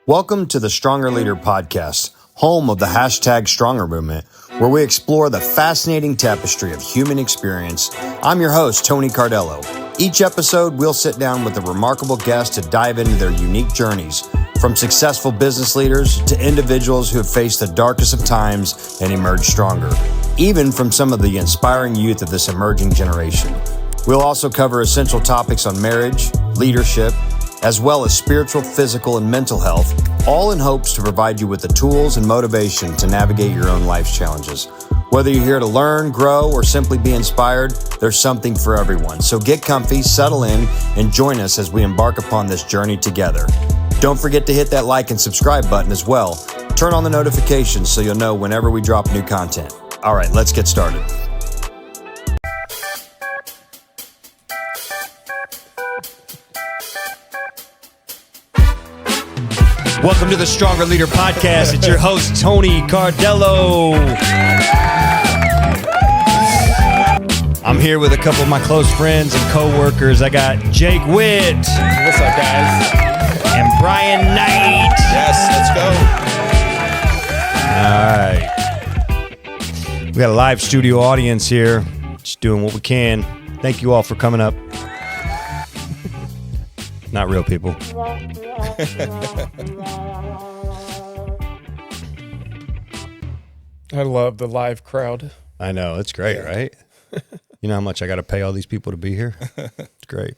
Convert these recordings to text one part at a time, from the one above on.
Welcome to the Stronger Leader Podcast, home of the hashtag Stronger Movement, where we explore the fascinating tapestry of human experience. I'm your host, Tony Cardello. Each episode, we'll sit down with a remarkable guest to dive into their unique journeys, from successful business leaders to individuals who have faced the darkest of times and emerged stronger, even from some of the inspiring youth of this emerging generation. We'll also cover essential topics on marriage, leadership, as well as spiritual, physical, and mental health, all in hopes to provide you with the tools and motivation to navigate your own life's challenges. Whether you're here to learn, grow, or simply be inspired, there's something for everyone. So get comfy, settle in, and join us as we embark upon this journey together. Don't forget to hit that like and subscribe button as well. Turn on the notifications so you'll know whenever we drop new content. All right, let's get started. Welcome to the Stronger Leader Podcast. It's your host, Tony Cardello. I'm here with a couple of my close friends and co-workers. I got Jake Whit. What's up, guys? And Brian Knight. Yes, All right. We got a live studio audience here. Just doing what we can. Thank you all for coming up. Not real people. I love the live crowd. I know. It's great, right? You know how much I got to pay all these people to be here? It's great.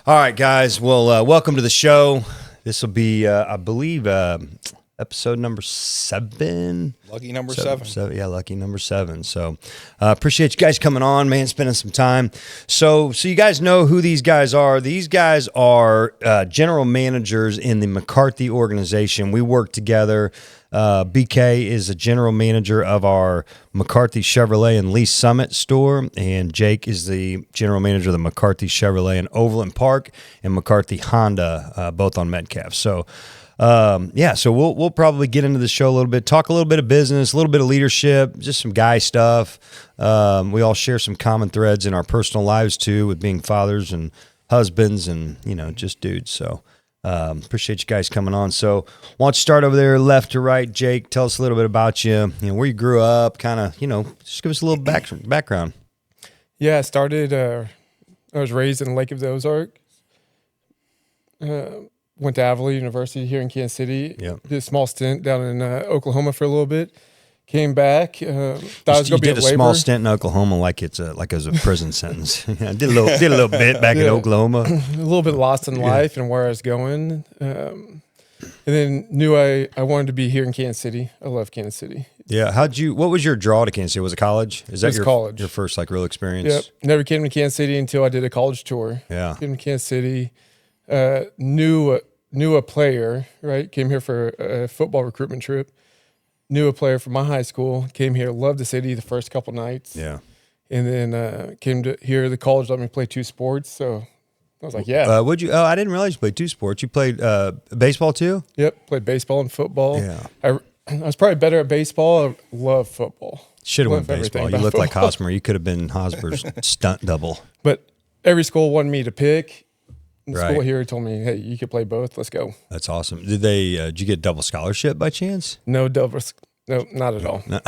All right, guys. Well, welcome to the show. This will be, I believe, episode number 7. Lucky number 7. Yeah, lucky number 7. So appreciate you guys coming on, man, spending some time. So you guys know who these guys are. These guys are general managers in the McCarthy organization. We work together. BK is a general manager of our McCarthy Chevrolet and Lease Summit store, and Jake is the general manager of the McCarthy Chevrolet in Overland Park and McCarthy Honda, both on Metcalf. So, so we'll probably get into the show a little bit, talk a little bit of business, a little bit of leadership, just some guy stuff. We all share some common threads in our personal lives too, with being fathers and husbands and, just dudes. So, appreciate you guys coming on. So why don't you start over there left to right, Jake? Tell us a little bit about you, where you grew up, kind of, just give us a little background. Yeah, I started, I was raised in Lake of the Ozarks. Went to Avila University here in Kansas City. Yep. Did a small stint down in Oklahoma for a little bit. Came back. Thought I was going to be did a small stint in Oklahoma like it was a prison sentence. I did a little bit back in Oklahoma. A little bit lost in life and where I was going. And then knew I wanted to be here in Kansas City. I love Kansas City. Yeah. What was your draw to Kansas City? Was it college? Is that college. Your first real experience? Yep. Never came to Kansas City until I did a college tour. Yeah. Came to Kansas City. Knew a player, right? Came here for a football recruitment trip. Knew a player from my high school. Came here, loved the city the first couple nights. Yeah. And then came to here. The college let me play 2 sports. So I was like, yeah. I didn't realize you played 2 sports. You played baseball too? Yep. Played baseball and football. Yeah. I was probably better at baseball. I love football. Should have went baseball. You look like Hosmer. You could have been Hosmer's stunt double. But every school wanted me to pick. The Right. school here told me, hey, you could play both. Let's go. That's awesome. Did you get double scholarship by chance? No, not at all. No.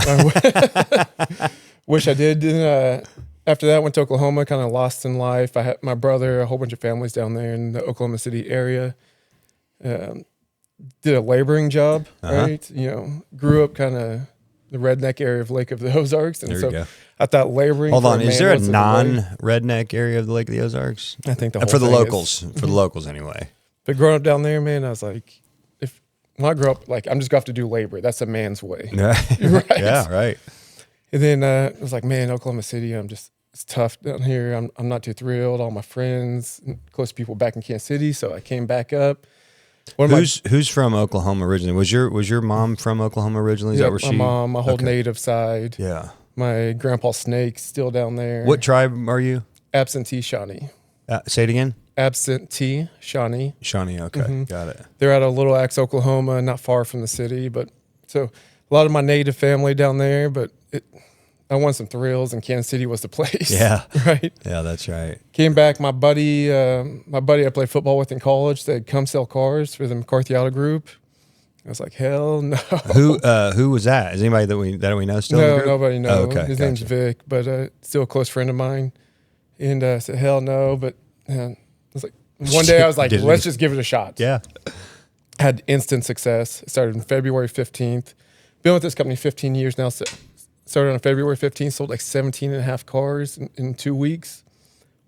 Wish I did. After that, went to Oklahoma, kind of lost in life. I had my brother, a whole bunch of families down there in the Oklahoma City area. Did a laboring job, right? Grew up kind of the redneck area of Lake of the Ozarks. And There you go. I thought laboring. Hold on, is there a was non-redneck area of the Lake of the Ozarks? I think the whole for the thing locals, is. for the locals anyway. But growing up down there, man, I was like, when I grow up, I'm just going to have to do labor. That's a man's way. Right. Right. Yeah, right. And then I was like, man, Oklahoma City, it's tough down here. I'm not too thrilled. All my friends, close people back in Kansas City, so I came back up. Who's from Oklahoma originally? Was your mom from Oklahoma originally? Is that where my mom, my whole native side. Yeah. My grandpa Snake's still down there. What tribe are you? Absentee Shawnee. Say it again. Absentee Shawnee. Shawnee. Okay, Got it. They're out of Little Axe, Oklahoma, not far from the city. But so a lot of my native family down there. But I wanted some thrills, and Kansas City was the place. Yeah. Right? Yeah, that's right. Came back, my buddy I played football with in college, they'd come sell cars for the McCarthy Auto Group. I was like, hell no. Who was that? Is anybody that we know still? In the No, group? nobody knows. Oh, okay, His name's Vic, but still a close friend of mine. And I said, hell no. But I was like, one day I was like, let's just give it a shot. Yeah. Had instant success. Started on February 15th. Been with this company 15 years now. So started on February 15th, sold like 17 and a half cars in 2 weeks.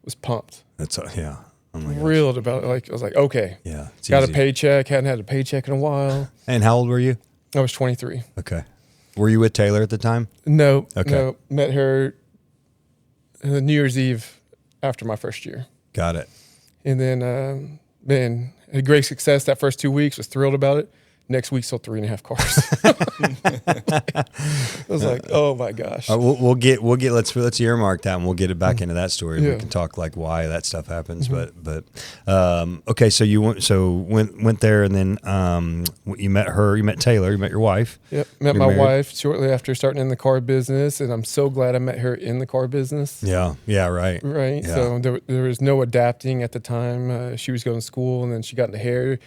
Was pumped. That's yeah. Oh my gosh. Thrilled about it. Like I was like, okay. Yeah. Got a paycheck. Hadn't had a paycheck in a while. And how old were you? I was 23. Okay. Were you with Taylor at the time? No. Okay. No. Met her New Year's Eve after my first year. Got it. And then, man, had great success that first 2 weeks. Was thrilled about it. Next week, sold 3.5 cars. I was like, oh my gosh. We'll get let's earmark that and we'll get it back into that story. Yeah. We can talk like why that stuff happens. But okay, so you went there and then you met Taylor, you met your wife. Yep, met my wife shortly after starting in the car business, and I'm so glad I met her in the car business. Yeah, right. Right. Yeah. So there was no adapting at the time. She was going to school, and then she got into hair.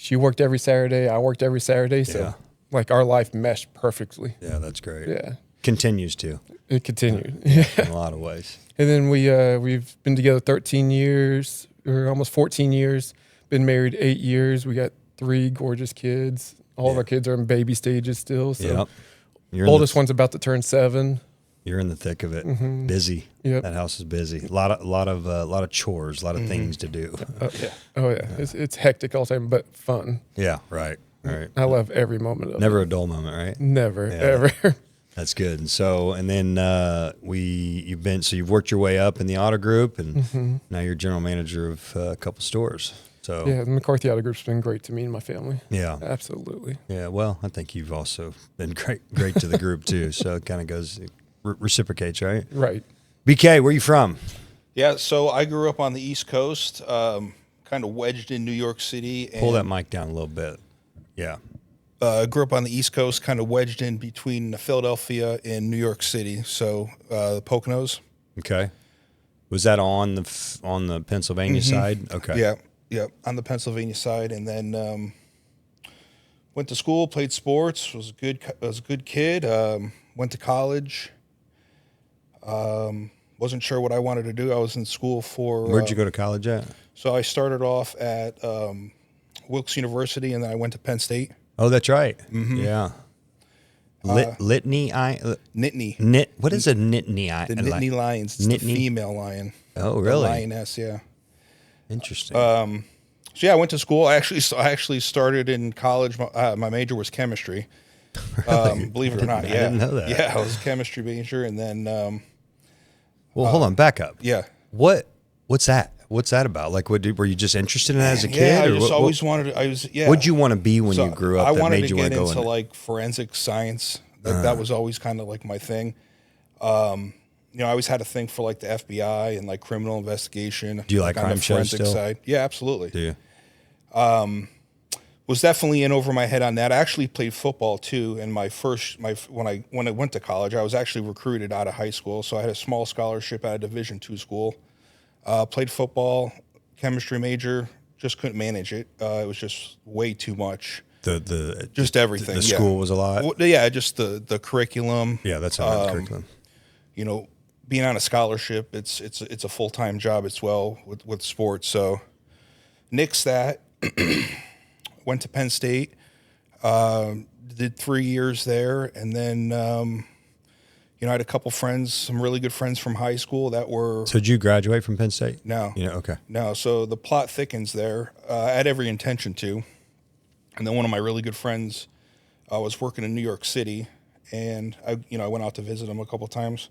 She worked every Saturday. I worked every Saturday. So, like, our life meshed perfectly. Yeah, that's great. Yeah. Continues to. It continued. Yeah. In a lot of ways. And then we've been together 13 years, or almost 14 years. Been married 8 years. We got 3 gorgeous kids. All of our kids are in baby stages still. So, oldest one's about to turn 7. You're in the thick of it. Busy. Yep. That house is busy. A lot of chores, a lot of things to do. Oh yeah. It's hectic all the time, but fun. Yeah, right. I love every moment of it. Never a dull moment, right? Never, ever. That's good. And so, and then you've worked your way up in the auto group, and now you're general manager of a couple stores. So yeah, the McCarthy Auto Group's been great to me and my family. Yeah, absolutely. Yeah, well, I think you've also been great to the group too. So it kind of goes reciprocates, right? Right. BK, where you from? Yeah, so I grew up on the East Coast, kind of wedged in New York City. Pull that mic down a little bit. Yeah. Grew up on the East Coast, kind of wedged in between Philadelphia and New York City. So the Poconos. Okay. Was that on the Pennsylvania side? Okay. Yeah, on the Pennsylvania side, and then went to school, played sports, was a good kid. Went to college. Wasn't sure what I wanted to do. I was in school for. Where'd you go to college at? So I started off at Wilkes University, and then I went to Penn State. Oh, that's right. Yeah. Nittany. What is a Nittany? The Nittany Lions. It's the female lion. Oh, really? The lioness, yeah. Interesting. So yeah, I went to school. I actually started in college. My major was chemistry. Really? Believe it or not, I didn't know that. Yeah, I was a chemistry major, and then. Well, hold on, back up. Yeah. What's that? What's that about? Like, were you just interested in that as a kid? Yeah, I just always wanted to. What'd you want to be when you grew up? I that wanted made to you get go into like forensic science. That was always kind of like my thing. I always had a thing for like the FBI and like criminal investigation. Do you like crime shows still? Side. Yeah, absolutely. Do you? Was definitely in over my head on that. I actually played football too. And when I went to college, I was actually recruited out of high school. So I had a small scholarship at a Division II school. Played football, chemistry major. Just couldn't manage it. It was just way too much. Just everything. The school was a lot. Well, yeah, just the curriculum. Yeah, that's how the curriculum. Being on a scholarship, it's a full-time job as well with sports. So nixed that. Went to Penn State, did 3 years there, and then I had a couple friends, some really good friends from high school that were. So did you graduate from Penn State? No. Okay. No, so the plot thickens there. I had every intention to, and then one of my really good friends was working in New York City, and I went out to visit him a couple times.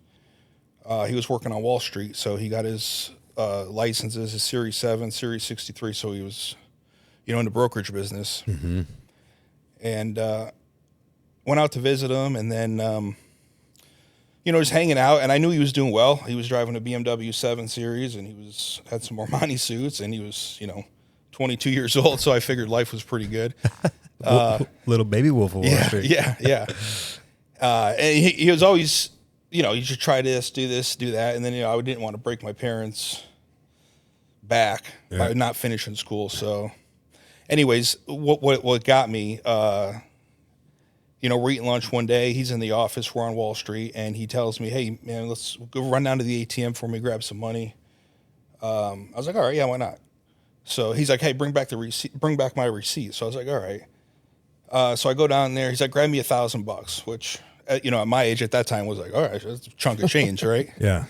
He was working on Wall Street, so he got his licenses, his Series 7, Series 63, so he was. In the brokerage business. Mm-hmm. And went out to visit him, and then, just hanging out. And I knew he was doing well. He was driving a BMW 7 Series, and he had some Armani suits, and he was, 22 years old, so I figured life was pretty good. Little baby wolf of Wall Street. Yeah. And he was always, you should try this, do that. And then, I didn't want to break my parents' back by not finishing school, so... Anyways, what got me we're eating lunch one day. He's in the office. We're on Wall Street, and he tells me, "Hey, man, let's go run down to the ATM for me, grab some money." I was like, "All right, yeah, why not?" So he's like, "Hey, bring back my receipt." So I was like, "All right." So I go down there. He's like, "Grab me $1,000," which, at my age at that time was like, "All right, that's a chunk of change, right?" Yeah.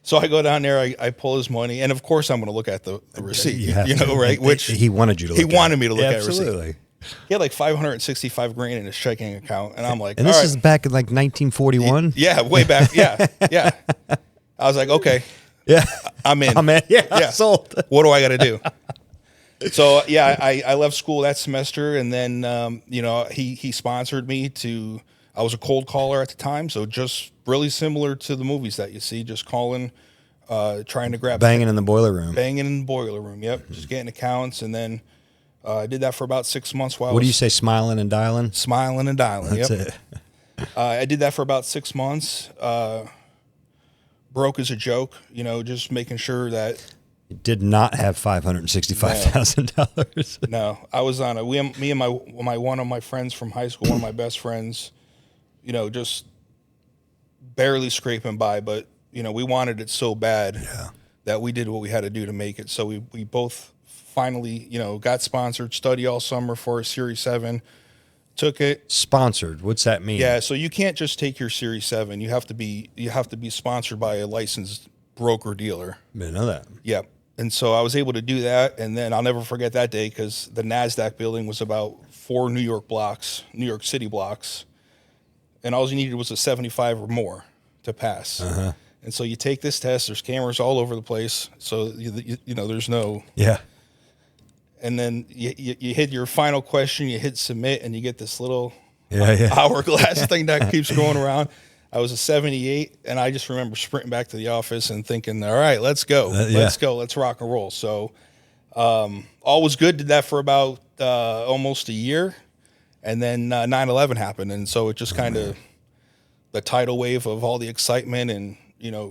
So I go down there, I pull his money, and of course I'm going to look at the receipt, right? Which he wanted you to look at. He wanted me to look at Absolutely. receipt. He had like $565,000 in his checking account, and I'm like, and this is back in like 1941? Yeah, way back. Yeah, yeah. I was like, okay. Yeah. I'm in. Yeah. Sold. What do I got to do? So, yeah, I left school that semester, and then, he sponsored me to, I was a cold caller at the time, so just really similar to the movies that you see, just calling, trying to grab. Banging in the boiler room. Banging in the boiler room, yep. Just getting accounts, and then I did that for about 6 months while What do you say, smiling and dialing? Smiling and dialing, That's yep. it. I did that for about 6 months. Broke as a joke, just making sure that. You did not have $565,000. No, I was on me and my one of my friends from high school, one of my best friends, just barely scraping by, but we wanted it so bad that we did what we had to do to make it. So we both finally, got sponsored, study all summer for a Series 7, took it. Sponsored, what's that mean? Yeah, so you can't just take your Series 7. You have to be sponsored by a licensed broker dealer. I didn't know that. Yeah. And so I was able to do that, and then I'll never forget that day because the NASDAQ building was about 4 New York City blocks, and all you needed was a 75 or more to pass. Uh-huh. And so you take this test. There's cameras all over the place, so there's no. Yeah. And then you hit your final question. You hit submit, and you get this little Yeah. hourglass thing that keeps going around. I was a 78, and I just remember sprinting back to the office and thinking, all right, let's go. Let's go. Let's rock and roll. So all was good. Did that for about almost a year. And then 9/11 happened. And so it just kind of the tidal wave of all the excitement and,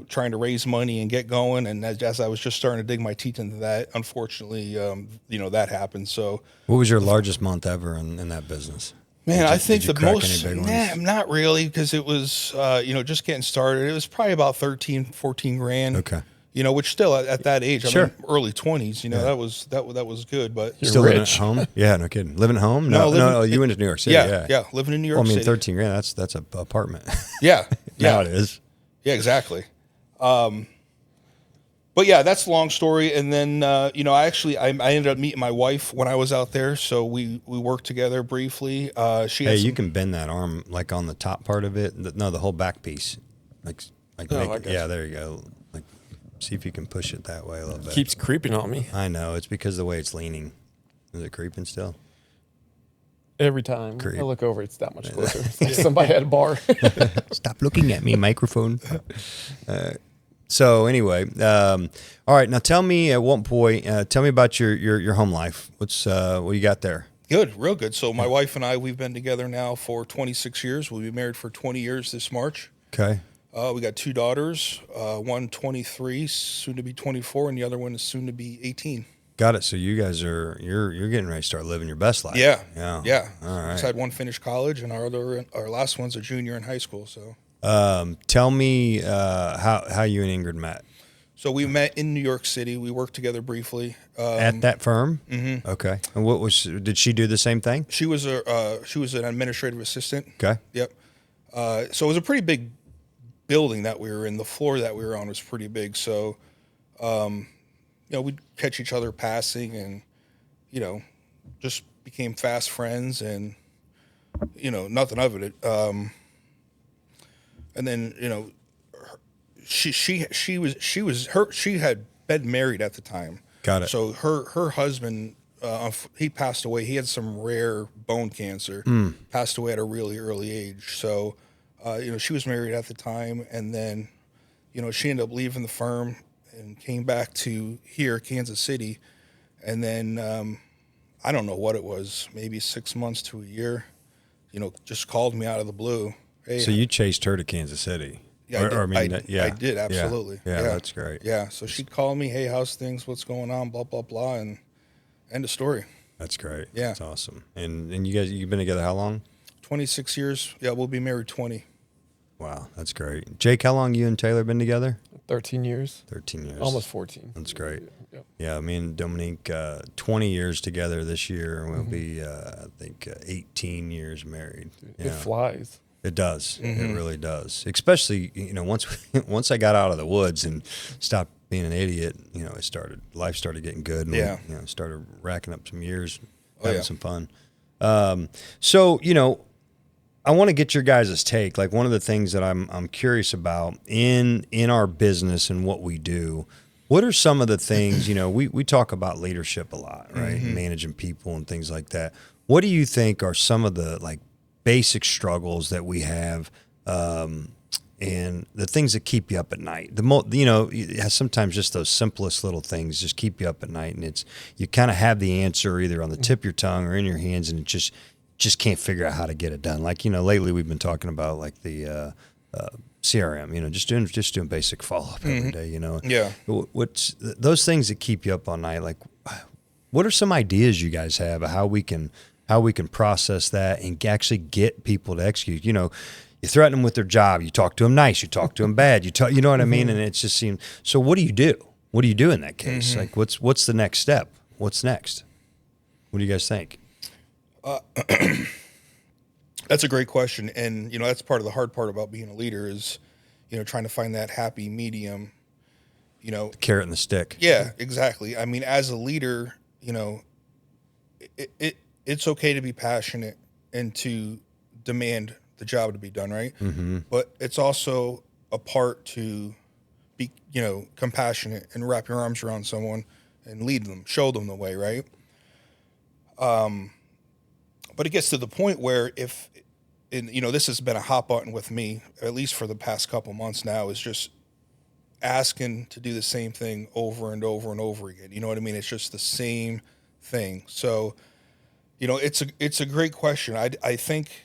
trying to raise money and get going. And as I was just starting to dig my teeth into that, unfortunately, that happened. So what was your largest month ever in that business? Man, I think the most, not really, because it was, just getting started. It was probably about 13, 14 grand. Okay. Which still at that age, sure. I mean, early 20s, that was good. But you're still living at home? Yeah, no kidding. Living at home? No, you went to New York City. Yeah, living in New York City. 13 grand, that's an apartment. Yeah. Now it is. Yeah, exactly. But yeah, that's a long story. And then, I ended up meeting my wife when I was out there. So we worked together briefly. You can bend that arm like on the top part of it. The whole back piece. Yeah, there you go. Like, see if you can push it that way a little bit. Keeps creeping on me. I know. It's because of the way it's leaning. Is it creeping still? Every time I look over, it's that much closer. It's like somebody had a bar. Stop looking at me, microphone. So anyway, all right. Now tell me at one point, tell me about your home life. What you got there? Good, real good. So my wife and I, we've been together now for 26 years. We'll be married for 20 years this March. Okay. We got 2 daughters, one 23, soon to be 24, and the other one is soon to be 18. Got it. So you guys you're getting ready to start living your best life. Yeah. All right. Just had one finish college, and our last one's a junior in high school. So. Tell me how you and Ingrid met. So we met in New York City. We worked together briefly at that firm. Mm-hmm. Okay. And did she do the same thing? She was an administrative assistant. Okay. Yep. So it was a pretty big building that we were in. The floor that we were on was pretty big. So, we'd catch each other passing, and just became fast friends, and nothing of it. And then she had been married at the time. Got it. So her husband, he passed away. He had some rare bone cancer. Passed away at a really early age. So, she was married at the time, and then, she ended up leaving the firm and came back to here, Kansas City, and then I don't know what it was, maybe 6 months to a year, just called me out of the blue. Hey, so you chased her to Kansas City? Yeah, I did, absolutely. Yeah, that's great. Yeah, so she called me, hey, how's things, what's going on, blah, blah, blah, and end of story. That's great. Yeah. That's awesome. And you guys, you've been together how long? 26 years. Yeah, we'll be married 20. Wow, that's great. Jake, how long you and Taylor been together? 13 years. 13 years. Almost 14. That's great. Yep. Yeah, me and Dominique, 20 years together this year. We'll be, I think, 18 years married. It flies. It does. It really does. Especially, once I got out of the woods and stopped being an idiot, life started getting good. And we, started racking up some years, having some fun. So, I want to get your guys' take. Like, one of the things that I'm curious about in our business and what we do, what are some of the things, we talk about leadership a lot, right? Managing people and things like that. What do you think are some of the basic struggles that we have, and the things that keep you up at night? Sometimes just those simplest little things just keep you up at night, and you kind of have the answer either on the tip of your tongue or in your hands, and it just can't figure out how to get it done. Lately we've been talking about the CRM, just doing basic follow-up every day, Yeah. What's those things that keep you up all night? Like, what are some ideas you guys have of how we can process that and actually get people to execute? You threaten them with their job, you talk to them nice, you talk to them bad, you know what I mean? And it just seems, so what do you do? What do you do in that case? Like, what's the next step? What's next? What do you guys think? That's a great question. And, that's part of the hard part about being a leader is, trying to find that happy medium, The carrot and the stick. Yeah, exactly. I mean, as a leader, it's okay to be passionate and to demand the job to be done, right? But it's also a part to be, compassionate and wrap your arms around someone and lead them, show them the way, right? But it gets to the point where this has been a hot button with me, at least for the past couple months now, is just asking to do the same thing over and over and over again. You know what I mean? It's just the same thing. So, it's a great question. I think,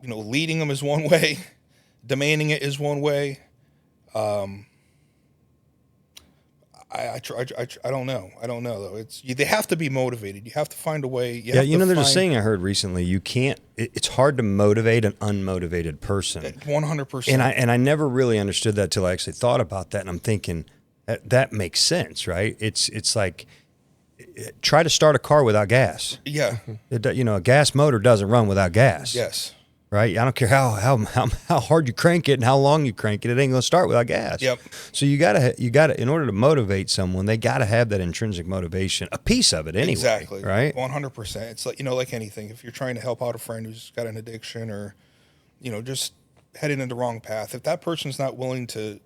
leading them is one way, demanding it is one way. I don't know. I don't know though. They have to be motivated. You have to find a way. There's a saying I heard recently. It's hard to motivate an unmotivated person. 100%. And I never really understood that till I actually thought about that. And I'm thinking that makes sense, right? It's like, try to start a car without gas. Yeah. A gas motor doesn't run without gas. Yes. Right? I don't care how hard you crank it and how long you crank it, it ain't going to start without gas. Yep. So you got to, in order to motivate someone, they got to have that intrinsic motivation, a piece of it anyway. Exactly. Right? 100%. It's like, like anything. If you're trying to help out a friend who's got an addiction or, just heading in the wrong path, if that person's not willing to,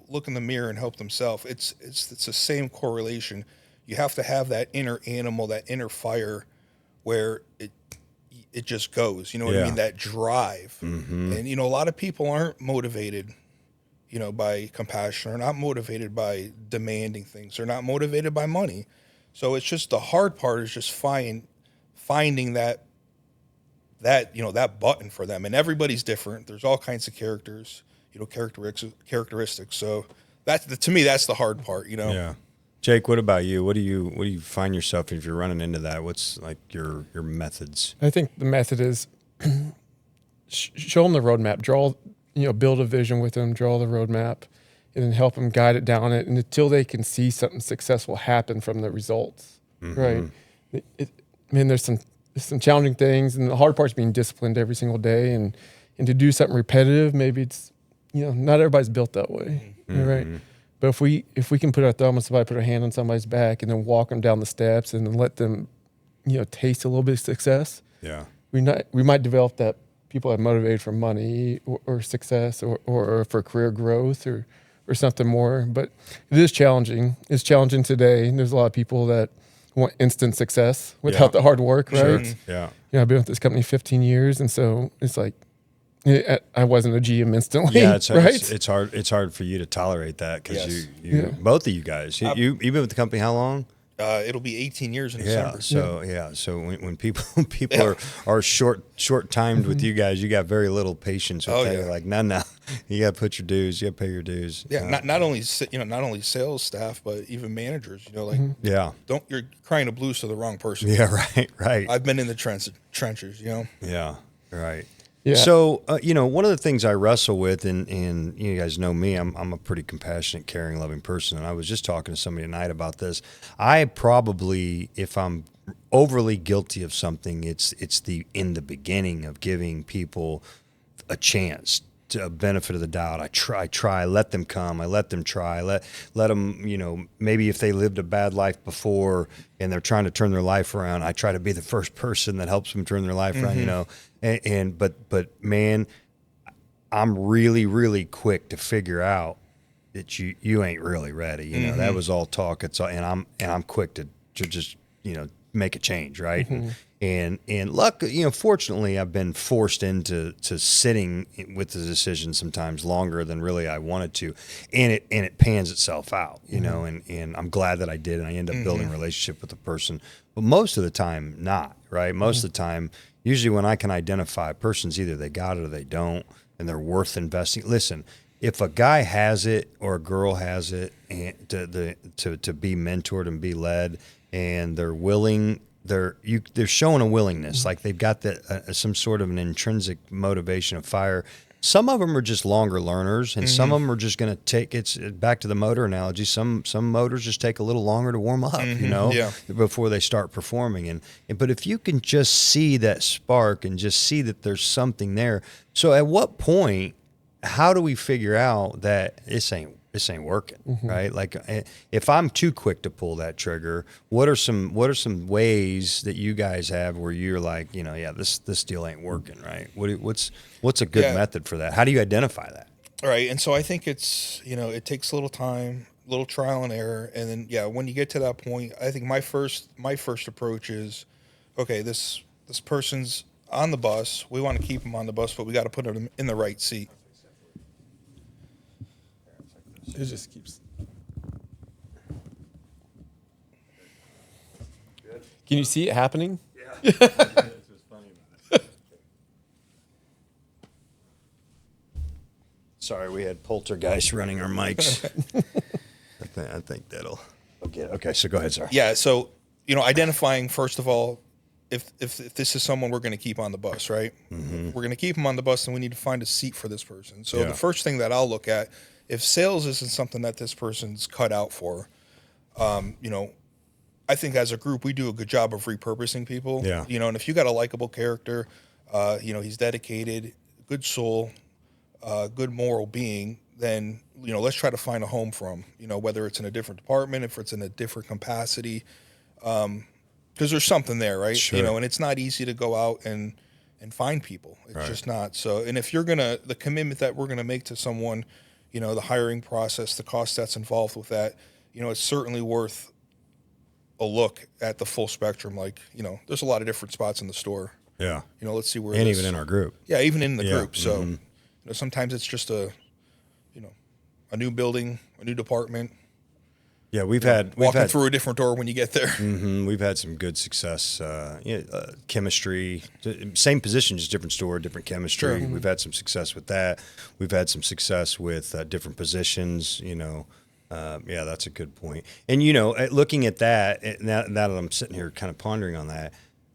look in the mirror and help themselves, it's the same correlation. You have to have that inner animal, that inner fire where it just goes, you know what I mean? That drive. And, a lot of people aren't motivated, by compassion. They're not motivated by demanding things. They're not motivated by money. So it's just the hard part is just finding that button for them. And everybody's different. There's all kinds of characters, characteristics. So to me, that's the hard part, Yeah. Jake, what about you? What do you find yourself if you're running into that? What's like your methods? I think the method is show them the roadmap, build a vision with them, draw the roadmap, and then help them guide it down it, and until they can see something successful happen from the results, right? There's some challenging things, and the hard part is being disciplined every single day, and to do something repetitive. Maybe it's not everybody's built that way, right? But if we can put our thumb on somebody, put our hand on somebody's back, and then walk them down the steps, and then let them, taste a little bit of success. Yeah, we might develop that people are motivated for money or success or for career growth or something more. But it is challenging. It's challenging today. There's a lot of people that want instant success without the hard work, right? Sure. Yeah. I've been with this company 15 years, and so it's like, I wasn't a GM instantly. Yeah, right? It's hard. It's hard for you to tolerate that because Yes. you both of you guys. You've been with the company how long? It'll be 18 years in December. So when people are short timed with you guys, you got very little patience with that. You're like, no, you got to put your dues, you got to pay your dues. Yeah, not only sales staff, but even managers. You're crying the blues to the wrong person. Yeah, right. I've been in the trenches. Yeah, right. Yeah. So, one of the things I wrestle with, and you guys know me, I'm a pretty compassionate, caring, loving person. And I was just talking to somebody tonight about this. I probably, if I'm overly guilty of something, it's in the beginning of giving people a chance, a benefit of the doubt. I try, let them come. I let them try, let them, maybe if they lived a bad life before and they're trying to turn their life around, I try to be the first person that helps them turn their life around, But man, I'm really, really quick to figure out that you ain't really ready. That was all talk. And I'm quick to just, make a change. Right. And luck, fortunately I've been forced into sitting with the decision sometimes longer than really I wanted to. And it pans itself out, and I'm glad that I did. And I end up building a relationship with the person, but most of the time not, right? Most of the time, usually when I can identify a person's either they got it or they don't, and they're worth investing. Listen, if a guy has it or a girl has it, and to be mentored and be led, and they're willing, they're showing a willingness, like they've got some sort of an intrinsic motivation of fire. Some of them are just longer learners, and some of them are just going to take. It's back to the motor analogy. Some motors just take a little longer to warm up, before they start performing. But if you can just see that spark and just see that there's something there. So at what point, how do we figure out that this ain't working, right? Like if I'm too quick to pull that trigger, what are some ways that you guys have where you're like, this deal ain't working, right? What's a good method for that? How do you identify that? All right. And so I think it's, it takes a little time, a little trial and error. And then, when you get to that point, I think my first approach is, okay, this person's on the bus. We want to keep them on the bus, but we got to put them in the right seat. It just keeps. Can you see it happening? Yeah. That's what's funny about it. Sorry, we had poltergeist running our mics. I think that'll. Okay. So go ahead, sir. Yeah. So identifying first of all, if this is someone we're going to keep on the bus, right? We're going to keep them on the bus, and we need to find a seat for this person. So the first thing that I'll look at, if sales isn't something that this person's cut out for, I think as a group we do a good job of repurposing people. Yeah. And if you got a likable character, he's dedicated, good soul, good moral being, then let's try to find a home for him. Whether it's in a different department, if it's in a different capacity, because there's something there, right? Sure. And it's not easy to go out and find people. It's just not. So, and if you're the commitment that we're gonna make to someone, the hiring process, the cost that's involved with that, it's certainly worth a look at the full spectrum. Like, there's a lot of different spots in the store. Yeah. Let's see where. And even in our group. Yeah, even in the group. So, sometimes it's just a new building, a new department. Yeah, we've had through a different door when you get there. We've had some good success. Chemistry, same position, just different store, different chemistry. Sure. We've had some success with that. We've had some success with different positions. That's a good point. And looking at that, now that I'm sitting here kind of pondering on that,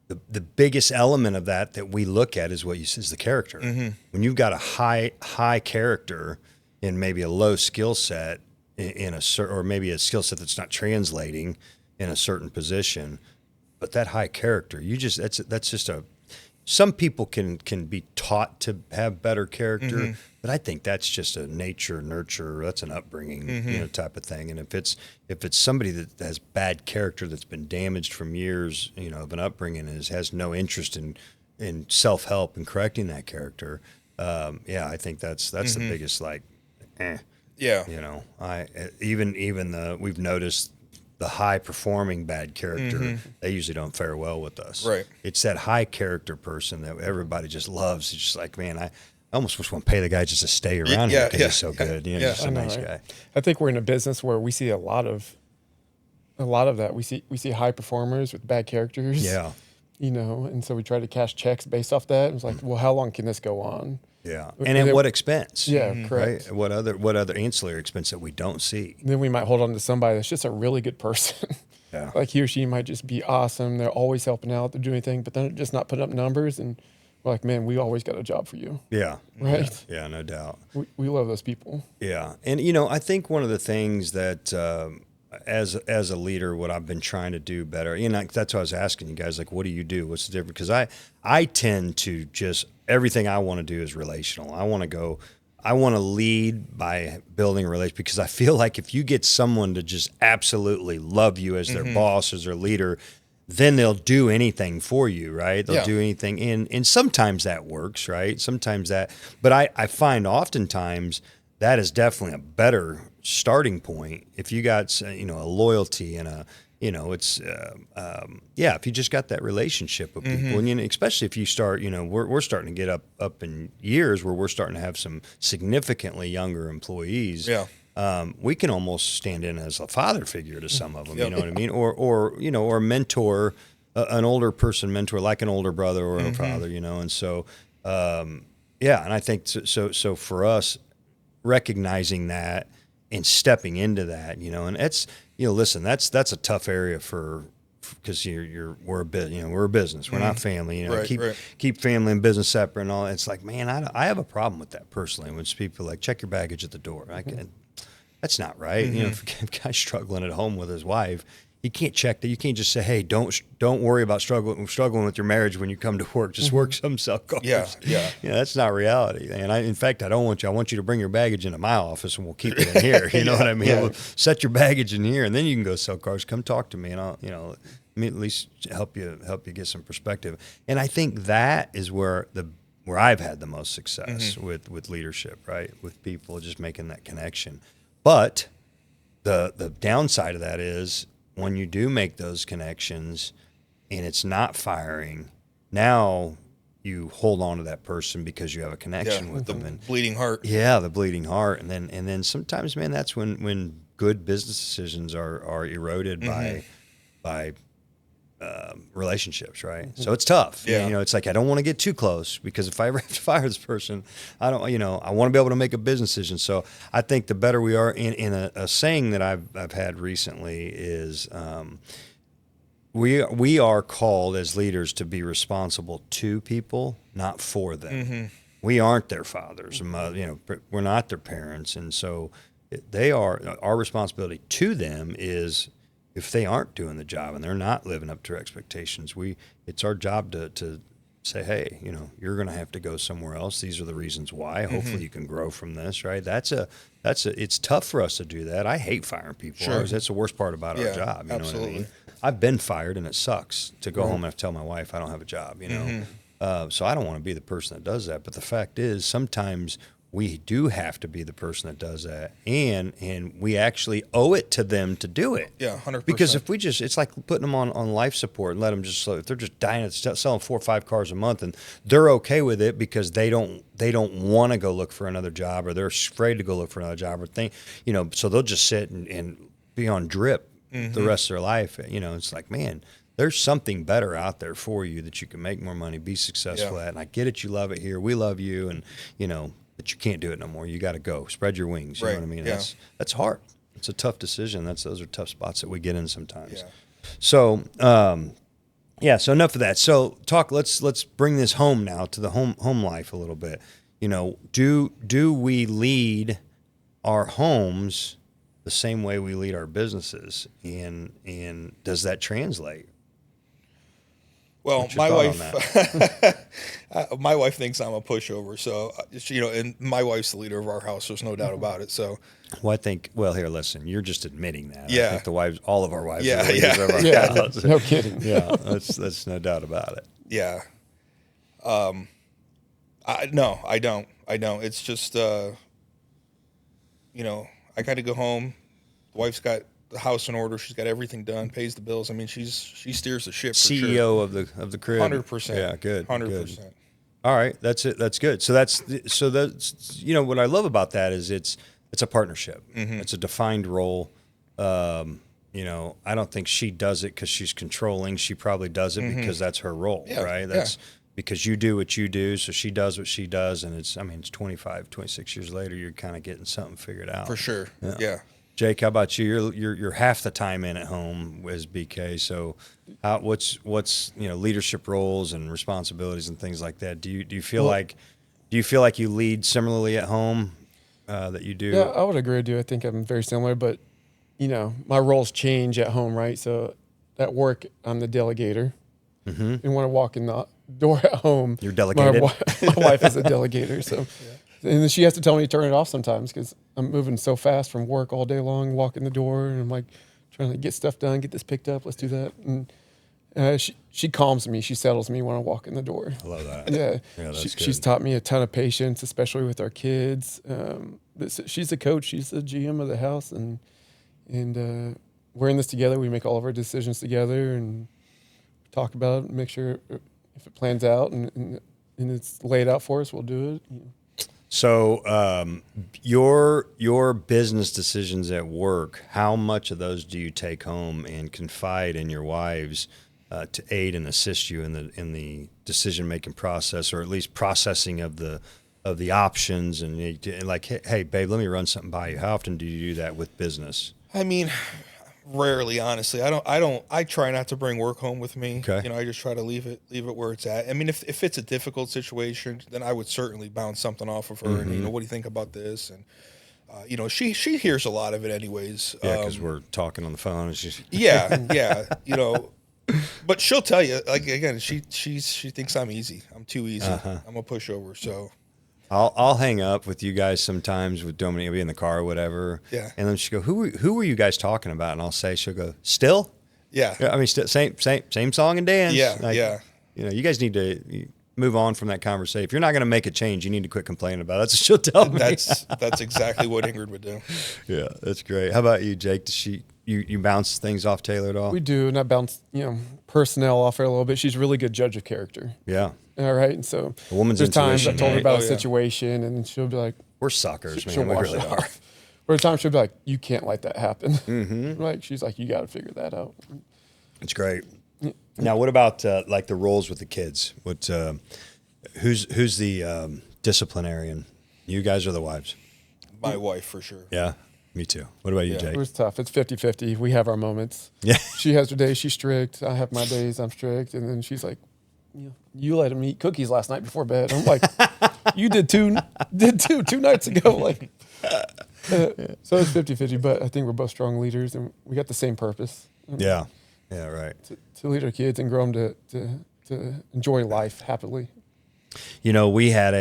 the biggest element of that we look at is what you said is the character. When you've got a high character and maybe a low skill set, or maybe a skill set that's not translating in a certain position, but that high character, that's just some people can be taught to have better character, but I think that's just a nurture, that's an upbringing, type of thing. And if it's somebody that has bad character that's been damaged from years, of an upbringing and has no interest in self-help and correcting that character, I think that's the biggest Yeah. We've noticed the high performing bad character, they usually don't fare well with us. Right. It's that high character person that everybody just loves. It's just like, man, I almost just want to pay the guy just to stay around here because he's so good. He's a nice guy. I think we're in a business where we see a lot of a lot of that. We see high performers with bad characters. Yeah. You know, and so we try to cash checks based off that. It was like, well, how long can this go on? Yeah. And at what expense? Yeah, correct. Right? What other ancillary expense that we don't see? Then we might hold on to somebody that's just a really good person. Yeah. Like he or she might just be awesome. They're always helping out. They're doing anything, but they're just not putting up numbers. And we're like, man, we always got a job for you. Yeah. Right? Yeah, no doubt. We love those people. Yeah. And, you know, I think one of the things that as a leader, what I've been trying to do better, you know, that's why I was asking you guys, like, what do you do? What's the difference? Because I tend to just, everything I want to do is relational. I want to lead by building a relationship, because I feel like if you get someone to just absolutely love you as their boss, as their leader, then they'll do anything for you, right? They'll do anything. And sometimes that works, right? But I find oftentimes that is definitely a better starting point if you got, you know, a loyalty and a, you know, it's, if you just got that relationship with people, and, you know, especially if you start, you know, we're starting to get up in years where we're starting to have some significantly younger employees. Yeah. We can almost stand in as a father figure to some of them, you know what I mean? Or, you know, or mentor, an older person mentor, like an older brother or a father, you know? And so, and I think so for us, recognizing that and stepping into that, you know, and it's, you know, listen, that's a tough area because we're a business, we're not family, you know, keep family and business separate and all. It's like, man, I have a problem with that personally. When people like, check your baggage at the door, that's not right. You know, if a guy's struggling at home with his wife, you can't check that. You can't just say, hey, don't worry about struggling with your marriage when you come to work. Just work some cell cars. Yeah. You know, that's not reality. And in fact, I want you to bring your baggage into my office and we'll keep it in here. You know what I mean? Yeah. We'll set your baggage in here and then you can go sell cars. Come talk to me and I'll, you know, at least help you get some perspective. And I think that is where I've had the most success with leadership, right? With people, just making that connection. But the downside of that is, when you do make those connections and it's not firing, now you hold on to that person because you have a connection with them. And bleeding heart. Yeah, the bleeding heart. And then sometimes, man, that's when good business decisions are eroded by relationships, right? So it's tough. Yeah. You know, it's like, I don't want to get too close, because if I ever have to fire this person, I don't, you know, I want to be able to make a business decision. So I think the better we are, in a saying that I've had recently is, we are called as leaders to be responsible to people, not for them. We aren't their fathers, you know, we're not their parents. And so our responsibility to them is, if they aren't doing the job and they're not living up to expectations, it's our job to say, hey, you know, you're going to have to go somewhere else. These are the reasons why. Hopefully you can grow from this, right? It's tough for us to do that. I hate firing people. Sure. That's the worst part about our job. You absolutely. know what I mean? I've been fired and it sucks to go home and have to tell my wife I don't have a job, you know? So I don't want to be the person that does that. But the fact is, sometimes we do have to be the person that does that, and we actually owe it to them to do it. Yeah, 100%. Because if we just, it's like putting them on life support and let them just, if they're just dying at selling 4 or 5 cars a month and they're okay with it because they don't want to go look for another job, or they're afraid to go look for another job, or think, you know, so they'll just sit and be on drip the rest of their life. You know, it's like, man, there's something better out there for you that you can make more money, be successful at. And I get it. You love it here. We love you. And, you know, but you can't do it no more. You got to go. Spread your wings. You know what I mean? Yeah. That's hard. It's a tough decision. Those are tough spots that we get in sometimes. Yeah. So, so enough of that. So let's bring this home now to the home life a little bit. You know, do we lead our homes the same way we lead our businesses? And does that translate? Well, my wife thinks I'm a pushover. So, you know, and my wife's the leader of our house. There's no doubt about it. So, Well, here, listen, you're just admitting that. Yeah. I think all of our wives Yeah, are leaders of our Yeah, house. no kidding. Yeah, that's no doubt about it. yeah. No, I don't. It's just, you know, I got to go home. The wife's got the house in order. She's got everything done, pays the bills. I mean, she steers the ship. For CEO sure. of the crib. 100%. Yeah, good. 100%. Good. All right, that's it. That's good. So that's you know, what I love about that is it's a partnership. It's a defined role. You I don't think she does it because she's controlling. She probably does it because that's her role, right? That's because you do what you do, so she does what she does, and it's 25, 26 years later, you're kind of getting something figured out. For sure. Yeah. Jake, how about you? You're half the time in at home as BK. So, what's leadership roles and responsibilities and things like that? Do you feel like you lead similarly at home that you do? Yeah, I would agree with you. I think I'm very similar, but my roles change at home, right? So at work, I'm the delegator. Mm-hmm. And when I walk in the door at home, you're delegated. My wife is a delegator, so and then she has to tell me to turn it off sometimes because I'm moving so fast from work all day long, walk in the door, and I'm like trying to get stuff done, get this picked up, let's do that. And she calms me, she settles me when I walk in the door. I love that. Yeah, that's good. She's taught me a ton of patience, especially with our kids. She's the coach, she's the GM of the house, and we're in this together. We make all of our decisions together and talk about it and make sure if it plans out and it's laid out for us, we'll do it. So your business decisions at work, how much of those do you take home and confide in your wives to aid and assist you in the decision making process, or at least processing of the options, and like, hey babe, let me run something by you? How often do you do that with business? I mean, rarely, honestly. I try not to bring work home with me. Okay. I just try to leave it where it's at. I mean, if it's a difficult situation, then I would certainly bounce something off of her and, what do you think about this? And, she hears a lot of it anyways. Yeah, because we're talking on the phone. And she's yeah. But she'll tell you, like, again, she thinks I'm easy. I'm too easy. I'm a pushover. So I'll hang up with you guys sometimes with Dominique. I'll be in the car or whatever. Yeah. And then she'll go, who were you guys talking about? And I'll say, she'll go, still? Yeah. I mean, same song and dance. Yeah. Like, yeah. You guys need to move on from that conversation. If you're not going to make a change, you need to quit complaining about it. That's what she'll tell me. That's exactly what Ingrid would do. Yeah, that's great. How about you, Jake? Does you bounce things off Taylor at all? We do, and I bounce personnel off her a little bit. She's a really good judge of character. Yeah. All right, and so a woman's there's times I intuition, told her right? about a situation, and she'll be like, "We're suckers, she'll man. We wash really it are." off. Or at times she'll be like, "You can't let that happen." Mm-hmm. She's like, "You got to figure that out." It's great. Now, what about like the roles with the kids? What who's the disciplinarian? You guys or the wives? My wife, for sure. Yeah, me too. What about you, Yeah. Jake? It was tough. It's 50-50. We have our moments. Yeah. She has her days, she's strict. I have my days, I'm strict. And then she's like, you let him eat cookies last night before bed. I'm like, you did two nights ago. Like, so it's 50-50, but I think we're both strong leaders and we got the same purpose. Yeah. Yeah, right. To lead our kids and grow them to enjoy life happily. We had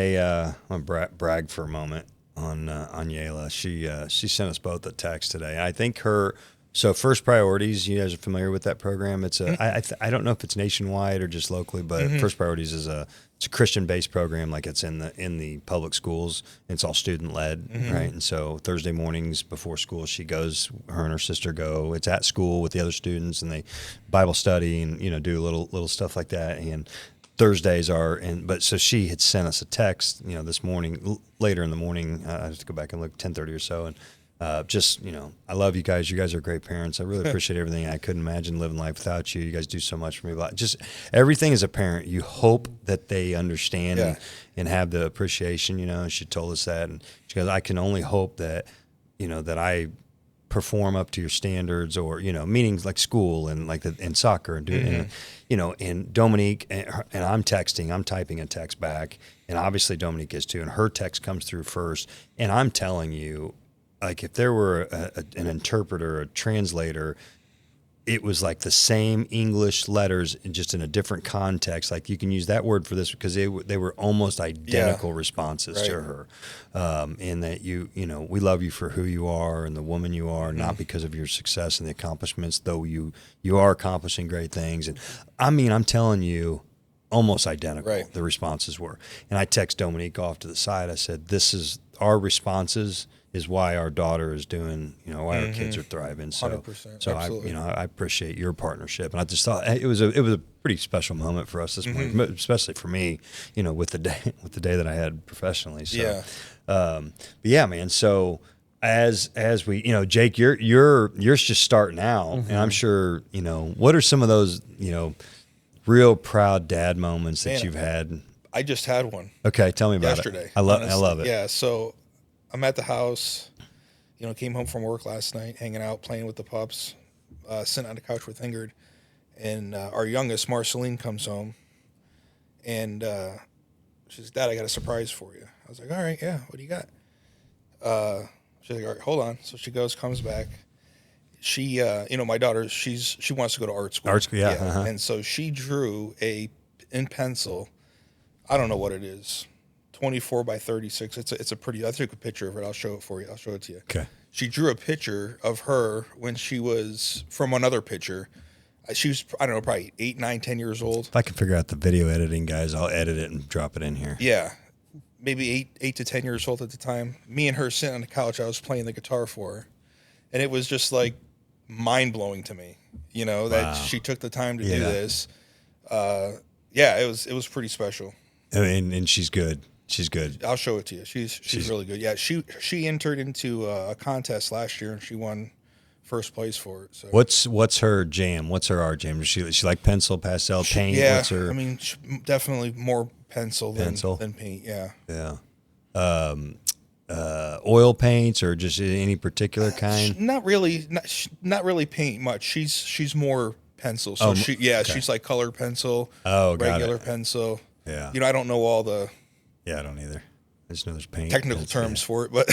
I'll brag for a moment on Yayla. She sent us both a text today. I think so First Priorities, you guys are familiar with that program. It's I don't know if it's nationwide or just locally, but First Priorities is it's a Christian-based program, like it's in the public schools. It's all student-led, right? And so Thursday mornings before school, her and her sister go. It's at school with the other students, and they Bible study and do little stuff like that. And Thursdays so she had sent us a text, this morning, later in the morning. I have to go back and look, 10:30 or so, and I love you guys. You guys are great parents. I really appreciate everything. I couldn't imagine living life without you. You guys do so much for me. Just everything as a parent, you hope that they understand and have the appreciation. And she told us that, and she goes, I can only hope that that I perform up to your standards, or meaning like school and and soccer and doing and Dominique and I'm typing a text back, and obviously Dominique is too, and her text comes through first, and I'm telling you, like, if there were an interpreter, a translator, it was like the same English letters, just in a different context. Like, you can use that word for this because they were almost identical responses to her. And that we love you for who you are and the woman you are, not because of your success and the accomplishments, though you are accomplishing great things. And I mean, I'm telling you, almost identical the responses were. And I text Dominique off to the side. I said, this is our responses is why our daughter is doing, why our kids are thriving. So, 100%, so absolutely. I appreciate your partnership, and I just thought it was a pretty special moment for us this morning, especially for me, with the day that I had professionally. So, but yeah, man. So as we, Jake, you're just starting out, and I'm sure, what are some of those, real proud dad moments that you've had? I just had one. Okay, tell me about yesterday. it. I love it. Yeah, so I'm at the house, came home from work last night, hanging out, playing with the pups, sitting on the couch with Ingrid, and our youngest, Marceline, comes home, and she says, "Dad, I got a surprise for you." I was like, "All right, yeah, what do you got?" She's like, "All right, hold on." So she comes back. She, my daughter, she wants to go to art school. Art school, yeah. Uh-huh. And so she drew in pencil, I don't know what it is, 24 by 36. It's a pretty, I took a picture of it. I'll show it for you. I'll show it to you. Okay. She drew a picture of her when she was from another picture. She was, I don't know, probably 8, 9, 10 years old. If I can figure out the video editing, guys, I'll edit it and drop it in here. Yeah. Maybe 8 to 10 years old at the time. Me and her sitting on the couch, I was playing the guitar for her. And it was just like mind-blowing to me, that she took the time to do this. It was pretty special. And she's good. She's good. I'll show it to you. She's really good. Yeah, she entered into a contest last year and she won first place for it. So what's her jam? What's her art jam? Does she like pencil, pastel, paint? Yeah, what's her... I mean, definitely more pencil than paint. Yeah. Yeah. Oil paints or just any particular kind? Not really. Not really paint much. She's more pencil. So she's like color pencil. Regular pencil. Yeah. I don't know all the. Yeah, I don't either. I just know there's paint. Technical terms for it, but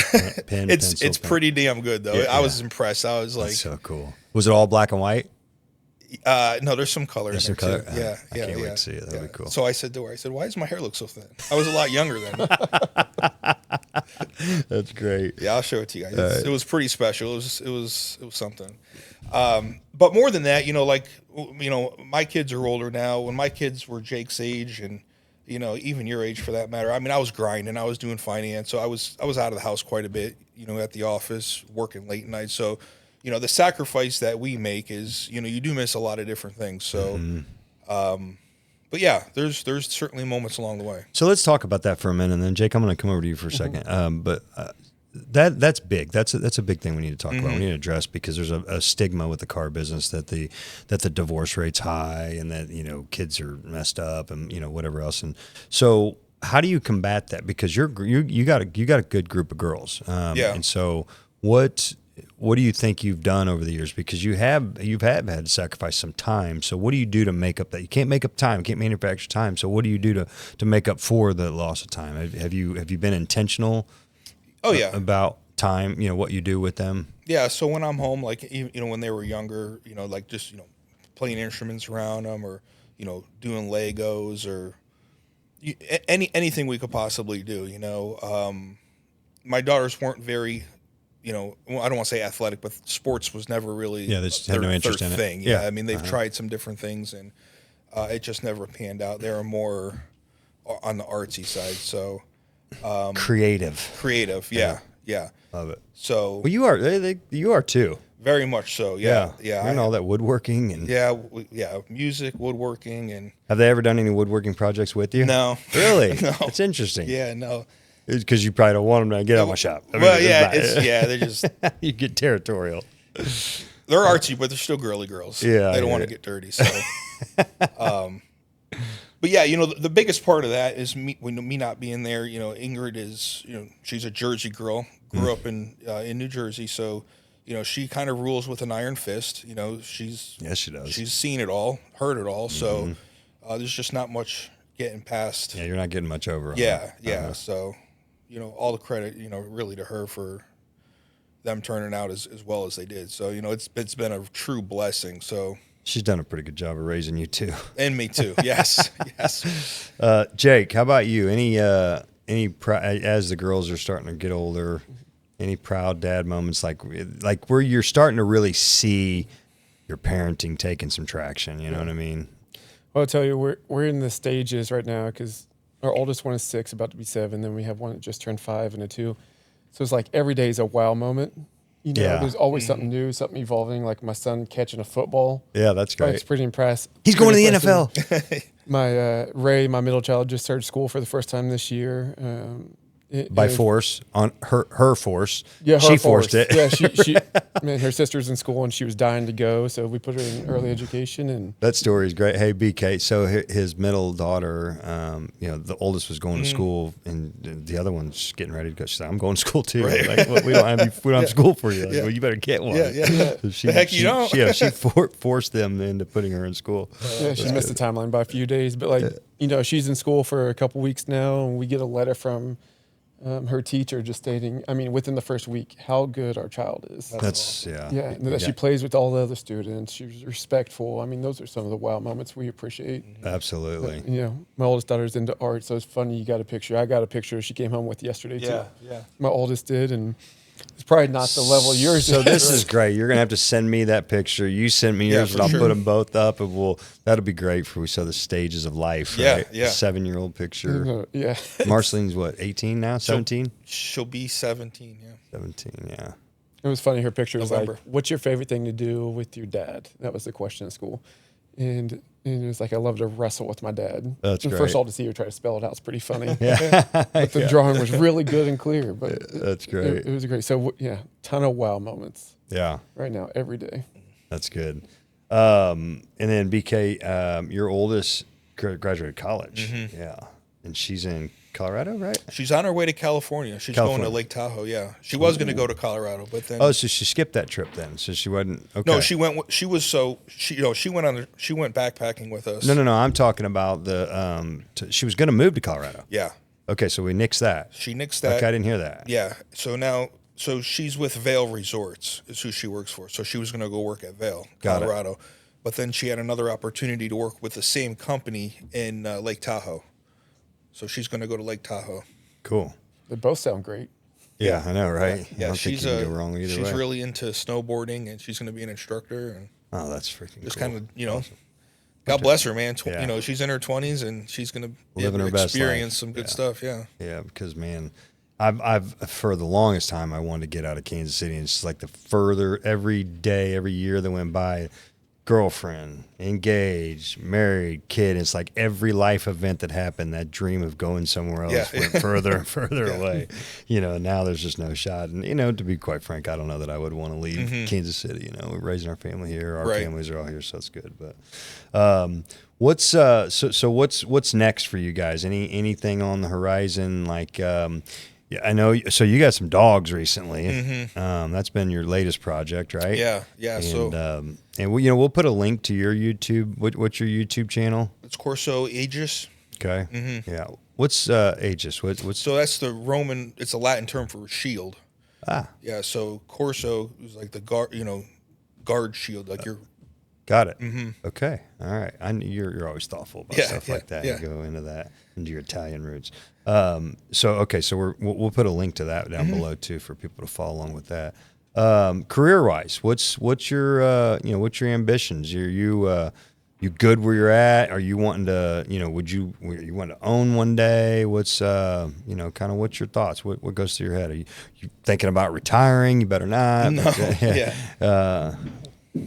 pen, it's pencil, pretty damn good though. I was impressed. I was like, that's so cool. Was it all black and white? No, there's some color in there color? too. Yeah, I can't wait to see it. That'd be cool. So I said to her, "Why does my hair look so thin?" I was a lot younger then. That's great. Yeah, I'll show it to you guys. It was pretty special. It was something. But more than that, my kids are older now. When my kids were Jake's age and even your age for that matter. I mean, I was grinding. I was doing finance, so I was out of the house quite a bit. At the office, working late nights. So, the sacrifice that we make is, you do miss a lot of different things. So, but yeah, there's certainly moments along the way. So let's talk about that for a minute, and then Jake, I'm going to come over to you for a second. That's big. That's a big thing we need to talk about. We need to address because there's a stigma with the car business that the divorce rate's high and that kids are messed up and whatever else. And so how do you combat that? Because you got a good group of girls. And so what do you think you've done over the years? Because you've had to sacrifice some time. So what do you do to make up that? You can't make up time. You can't manufacture time. So what do you do to make up for the loss of time? Have you been intentional? Oh yeah, about time. What you do with them. Yeah. So when I'm home, like when they were younger, like just playing instruments around them, or doing Legos, or anything we could possibly do. My daughters weren't very. I don't want to say athletic, but sports was never really they just had no interest in thing. it. Yeah, I mean they've tried some different things and it just never panned out. They were more on the artsy side, so creative. Yeah, love it. So well, you are too. Very much so. Yeah. And all that woodworking and music, woodworking, and have they ever done any woodworking projects with you? No, really. No, it's interesting. Yeah, no. Because you probably don't want them to get out of my shop. They're just you get territorial. They're artsy, but they're still girly girls. Yeah, they don't want to get dirty. So, but yeah, the biggest part of that is me not being there. Ingrid is she's a Jersey girl, grew up in New Jersey, so she kind of rules with an iron fist. She does. She's seen it all, heard it all. So there's just not much getting past. Yeah, you're not getting much over. Yeah. So. All the credit, really to her for them turning out as well as they did. So, it's been a true blessing. So she's done a pretty good job of raising you too. And me too. Yes. Jake, how about you? Any as the girls are starting to get older, any proud dad moments like where you're starting to really see your parenting taking some traction? You know what I mean? Well, I'll tell you, we're in the stages right now because our oldest one is 6, about to be 7. Then we have one that just turned 5 and a 2. So it's like every day is a wow moment. There's always something new, something evolving. Like my son catching a football. Yeah, that's great. It's pretty impressive. He's going to the NFL. My Ray, my middle child, just started school for the first time this year. By force, on her force. Yeah, she forced it. Yeah, she man, her sister's in school and she was dying to go, so we put her in early education. And that story is great. Hey, BK. So his middle daughter, the oldest was going to school, and the other one's getting ready to go. She said, "I'm going to school too." Right. Like, well, we don't have school for you. Like, well, you better get one. Yeah. So The heck you don't. She forced them into putting her in school. yeah, she missed the timeline by a few days, but she's in school for a couple weeks now, and we get a letter from her teacher just stating, within the first week, how good our child is. That's Yeah, and that she plays with all the other students. She's respectful. Those are some of the wow moments we appreciate. Absolutely. But, my oldest daughter's into art, so it's funny. You got a picture. I got a picture she came home with yesterday, too. Yeah. My oldest did, and it's probably not the level yours So is. this is great. You're going to have to send me that picture. You send me yours, for and I'll sure. put them both up, and that'll be great for we saw the stages of life, right? Yeah. A 7-year-old picture. Yeah. Marceline's what, 18 now? 17? She'll be 17, yeah. 17, yeah. It was funny. Her picture was November. like, "What's your favorite thing to do with your dad?" That was the question at school, and it was like, "I love to wrestle with my dad." That's and great. First of all, to see her try to spell it out is pretty funny. Yeah. But the drawing was really good and clear. But That's great. It was great. So ton of wow moments Yeah, right now every day. that's good. And then BK, your oldest graduated college. Mm-hmm. Yeah. And she's in Colorado, right? She's on her way to California. She's going to Lake Tahoe, yeah. She was going to go to Colorado, but then... Oh, so she skipped that trip then. So she wasn't, okay. No, she went backpacking with us. No. I'm talking about she was going to move to Colorado. Yeah. Okay, so we nixed that. She nixed that. Okay, I didn't hear that. Yeah. So she's with Vail Resorts is who she works for. So she was going to go work at Vail, Got it. Colorado. But then she had another opportunity to work with the same company in Lake Tahoe. So she's going to go to Lake Tahoe. Cool. They both sound great. Yeah, I know, right? Yeah, I don't think you can go wrong either way. she's really into snowboarding, and she's going to be an instructor. And Oh, that's freaking just cool. kind of, God bless her, man. Yeah. She's in her 20s, and she's going to Living her best experience life. some good stuff. Yeah. Yeah, because man, I've for the longest time I wanted to get out of Kansas City, and it's just like the further every day, every year that went by, girlfriend, engaged, married, kid. It's like every life event that happened, that dream of going somewhere else went further and further away. Now there's just no shot. And to be quite frank, I don't know that I would want to leave Kansas City. We're raising our family here. Our families are all here, so it's good. But what's next for you guys? Anything on the horizon? Like yeah, I know. So you got some dogs recently. That's been your latest project, right? Yeah. And we'll put a link to your YouTube. What's your YouTube channel? It's Corso Aegis. Okay. Yeah. What's Aegis? What's So that's the Roman. It's a Latin term for shield. ah? Yeah. So Corso is like the guard shield, like your. Got it. Okay. All right. I knew you're always thoughtful about stuff like that. Yeah. You go into your Italian roots. So we'll put a link to that down below too for people to follow along with that. Career wise, what's your ambitions? You good where you're at? Are you wanting to you want to own one day? What's kind of what's your thoughts? What goes through your head? Are you thinking about retiring? You better not. No. Yeah.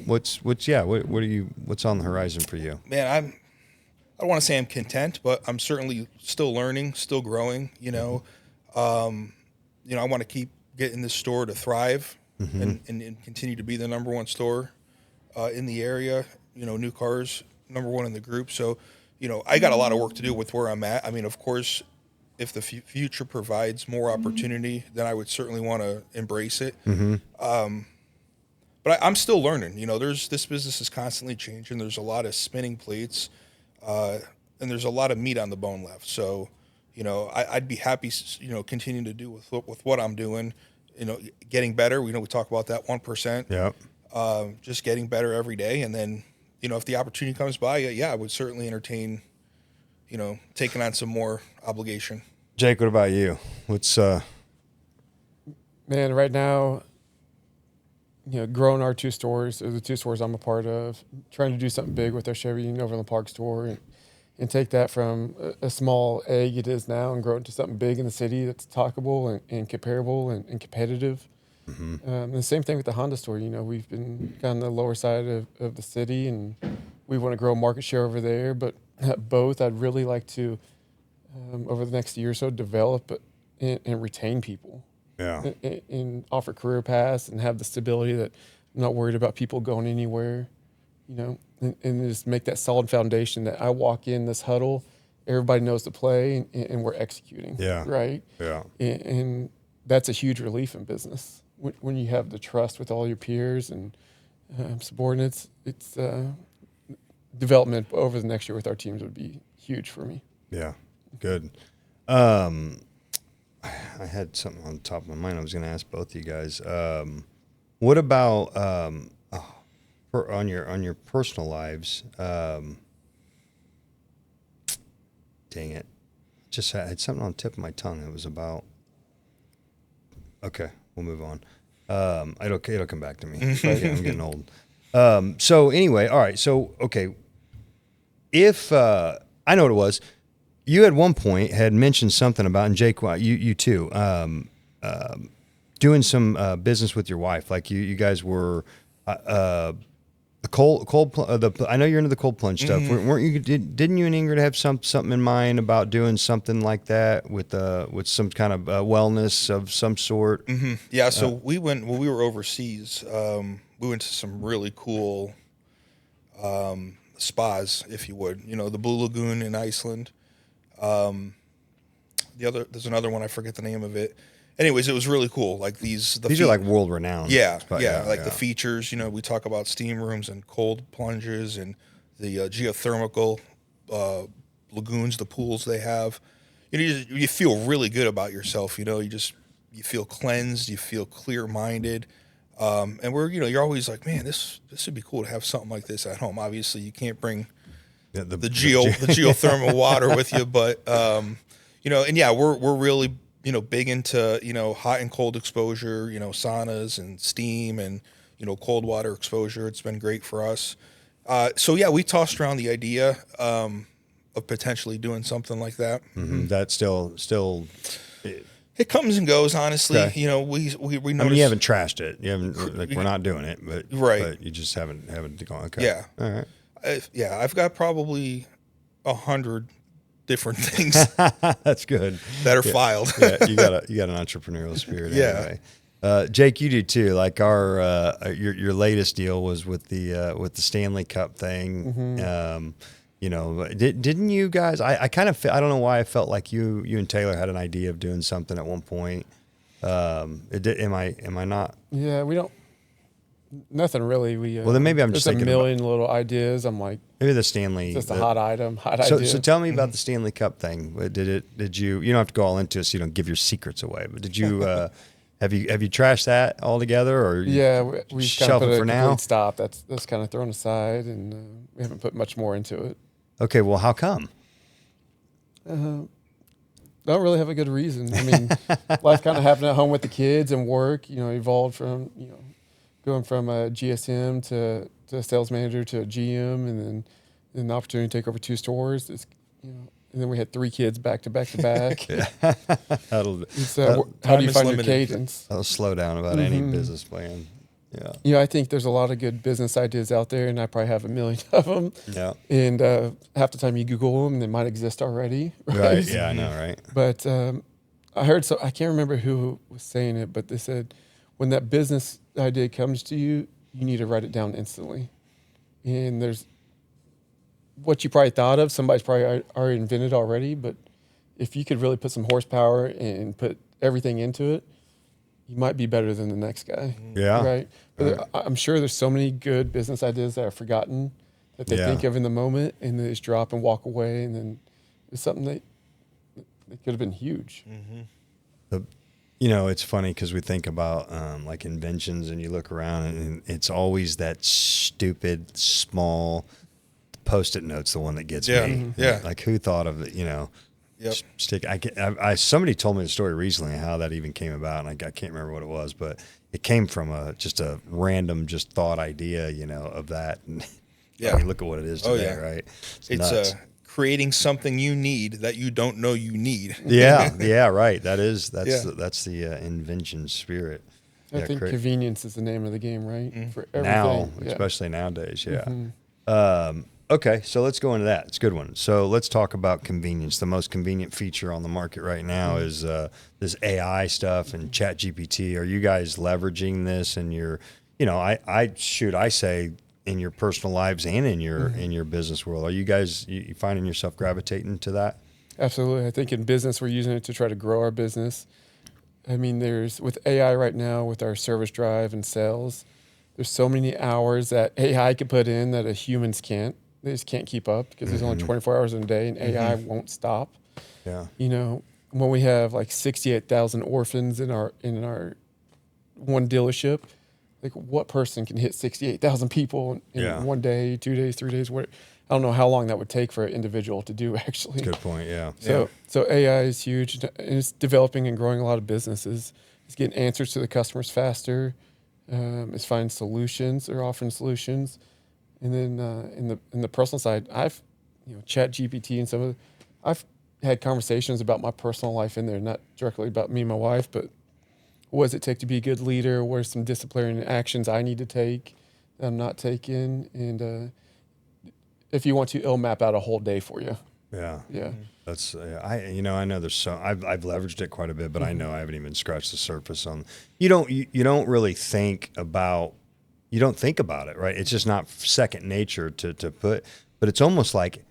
What's on the horizon for you? Man, I don't want to say I'm content, but I'm certainly still learning, still growing. I want to keep getting this store to thrive and continue to be the number one store in the area. New cars, number one in the group. So, I got a lot of work to do with where I'm at. Of course, if the future provides more opportunity, then I would certainly want to embrace it. But I'm still learning. This business is constantly changing. There's a lot of spinning plates, and there's a lot of meat on the bone left. So, I'd be happy, continuing to do with what I'm doing. Getting better. We talk about that 1%. Yeah. Just getting better every day, and then if the opportunity comes by, I would certainly entertain, taking on some more obligation. Jake, what about you? What's Man, right now, growing our two stores, or the two stores I'm a part of, trying to do something big with our Chevy and Overland Park store, and take that from a small egg it is now and grow it into something big in the city that's talkable and comparable and competitive. And the same thing with the Honda store. We've been on the lower side of the city, and we want to grow market share over there. But both, I'd really like to, over the next year or so, develop and retain people. Yeah. And offer career paths and have the stability that I'm not worried about people going anywhere, and just make that solid foundation that I walk in this huddle, everybody knows the play and we're executing. Yeah. Right. Yeah. And that's a huge relief in business when you have the trust with all your peers and subordinates. It's development over the next year with our teams would be huge for me. Yeah. Good. I had something on the top of my mind I was going to ask both of you guys. What about on your personal lives? Dang it. I had something on the tip of my tongue. It was about. Okay, we'll move on. It'll come back to me. But, yeah, I'm getting old. So anyway, all right. So okay, if I know what it was. You at one point had mentioned something about, and Jake, you too, doing some business with your wife. Like you guys were the I know you're into the cold plunge stuff. Weren't you? Didn't you and Ingrid have something in mind about doing something like that with some kind of wellness of some sort? Mm-hmm. Yeah. So we went when we were overseas. We went to some really cool spas, if you would. The Blue Lagoon in Iceland. There's another one, I forget the name of it. Anyways, it was really cool. Like these are like world renowned. Yeah. The features, we talk about steam rooms and cold plunges and the geothermal lagoons, the pools they have. You feel really good about yourself. You feel cleansed, you feel clear minded. And you're always like, man, this would be cool to have something like this at home. Obviously you can't bring the geothermal water with you, but and yeah, we're really big into hot and cold exposure, saunas and steam and cold water exposure. It's been great for us. So yeah, we tossed around the idea of potentially doing something like that. Mm-hmm. That's still. It comes and goes, honestly. Okay. We noticed. I mean, you haven't trashed it. You haven't we're not doing it, but right. But you just haven't gone. Okay. Yeah. All right. I've got probably 100 different things. That's good. That are filed. Yeah, you got an entrepreneurial spirit. Yeah. Anyway. Jake, you do too. Like your latest deal was with the Stanley Cup thing. Mm-hmm. Didn't you guys? I kind of I don't know why I felt like you and Taylor had an idea of doing something at one point. Am I not? Yeah, we don't. Nothing really. Well, then maybe I'm just thinking a million little ideas. I'm like, maybe the Stanley. Just a hot idea. So tell me about the Stanley Cup thing. Did you? You don't have to go all into it, so you don't give your secrets away. But did you? Have you trashed that altogether, or we kind of put a complete stop. That's kind of thrown aside, and we haven't put much more into it. Okay, well, how come? Don't really have a good reason. I mean, life kind of happened at home with the kids and work. Evolved from going from a GSM to a sales manager to a GM, and then an opportunity to take over 2 stores. And then we had 3 kids back to back to back. How do you find your cadence? That'll slow down about any business plan. Yeah. I think there's a lot of good business ideas out there, and I probably have a million of them. Yeah. And half the time you Google them, they might exist already. Right. Yeah, I know, right? But I heard, so I can't remember who was saying it, but they said when that business idea comes to you, you need to write it down instantly. And there's what you probably thought of, somebody's probably already invented already, but if you could really put some horsepower and put everything into it, you might be better than the next guy. Yeah. Right. But I'm sure there's so many good business ideas that are forgotten that they think of in the moment, and they just drop and walk away, and then it's something that could have been huge. Mm-hmm. It's funny because we think about like inventions, and you look around, and it's always that stupid small Post-it note's the one that gets me. Mm-hmm. Yeah. Like who thought of it? Yep. Somebody told me the story recently how that even came about, and I can't remember what it was, but it came from just a random thought idea, of that. And look at what it is today, right? It's creating something you need that you don't know you need. Yeah, right. That's the invention spirit. I think convenience is the name of the game, right? For everything. Now, especially nowadays. Yeah. Mm-hmm. Okay, so let's go into that. It's a good one. So let's talk about convenience. The most convenient feature on the market right now is this AI stuff and Chat GPT. Are you guys leveraging this in your, I say in your personal lives and in your business world? Are you guys you finding yourself gravitating to that? Absolutely. I think in business, we're using it to try to grow our business. I mean, with AI right now, with our service drive and sales, there's so many hours that AI could put in that humans can't. They just can't keep up because there's only 24 hours in a day, and AI won't stop. Yeah. When we have like 68,000 orphans in our one dealership, like what person can hit 68,000 people in 1 day, 2 days, 3 days? I don't know how long that would take for an individual to do, actually. Good point. Yeah. So AI is huge, and it's developing and growing a lot of businesses. It's getting answers to the customers faster. It's finding solutions. They're offering solutions. And then in the personal side, I've Chat GPT and I've had conversations about my personal life in there, not directly about me and my wife, but what does it take to be a good leader? What are some disciplinary actions I need to take that I'm not taking? And if you want to, it'll map out a whole day for you. Yeah. Yeah. That's I know there's I've leveraged it quite a bit, but I know I haven't even scratched the surface on. You don't really think about. You don't think about it, right? It's just not second nature to put, but it's almost like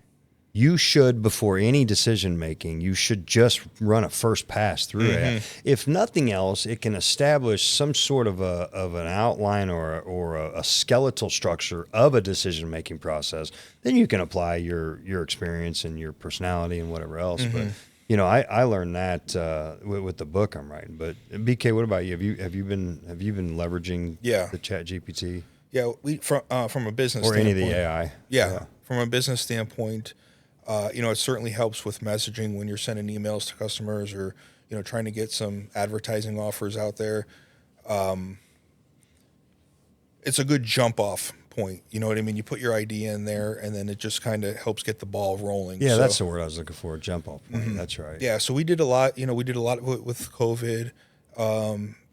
you should, before any decision making, you should just run a first pass through it. If nothing else, it can establish some sort of an outline or a skeletal structure of a decision making process. Then you can apply your experience and your personality and whatever else. But I learned that with the book I'm writing. But BK, what about you? Have you been leveraging the Chat GPT? Yeah, we from a business or standpoint, any of the AI. Yeah, from a business standpoint, it certainly helps with messaging when you're sending emails to customers or trying to get some advertising offers out there. It's a good jump off point. You know what I mean? You put your idea in there, and then it just kind of helps get the ball rolling. Yeah, that's the word I was looking for. Jump off point. That's right. Yeah, so we did a lot. We did a lot with COVID.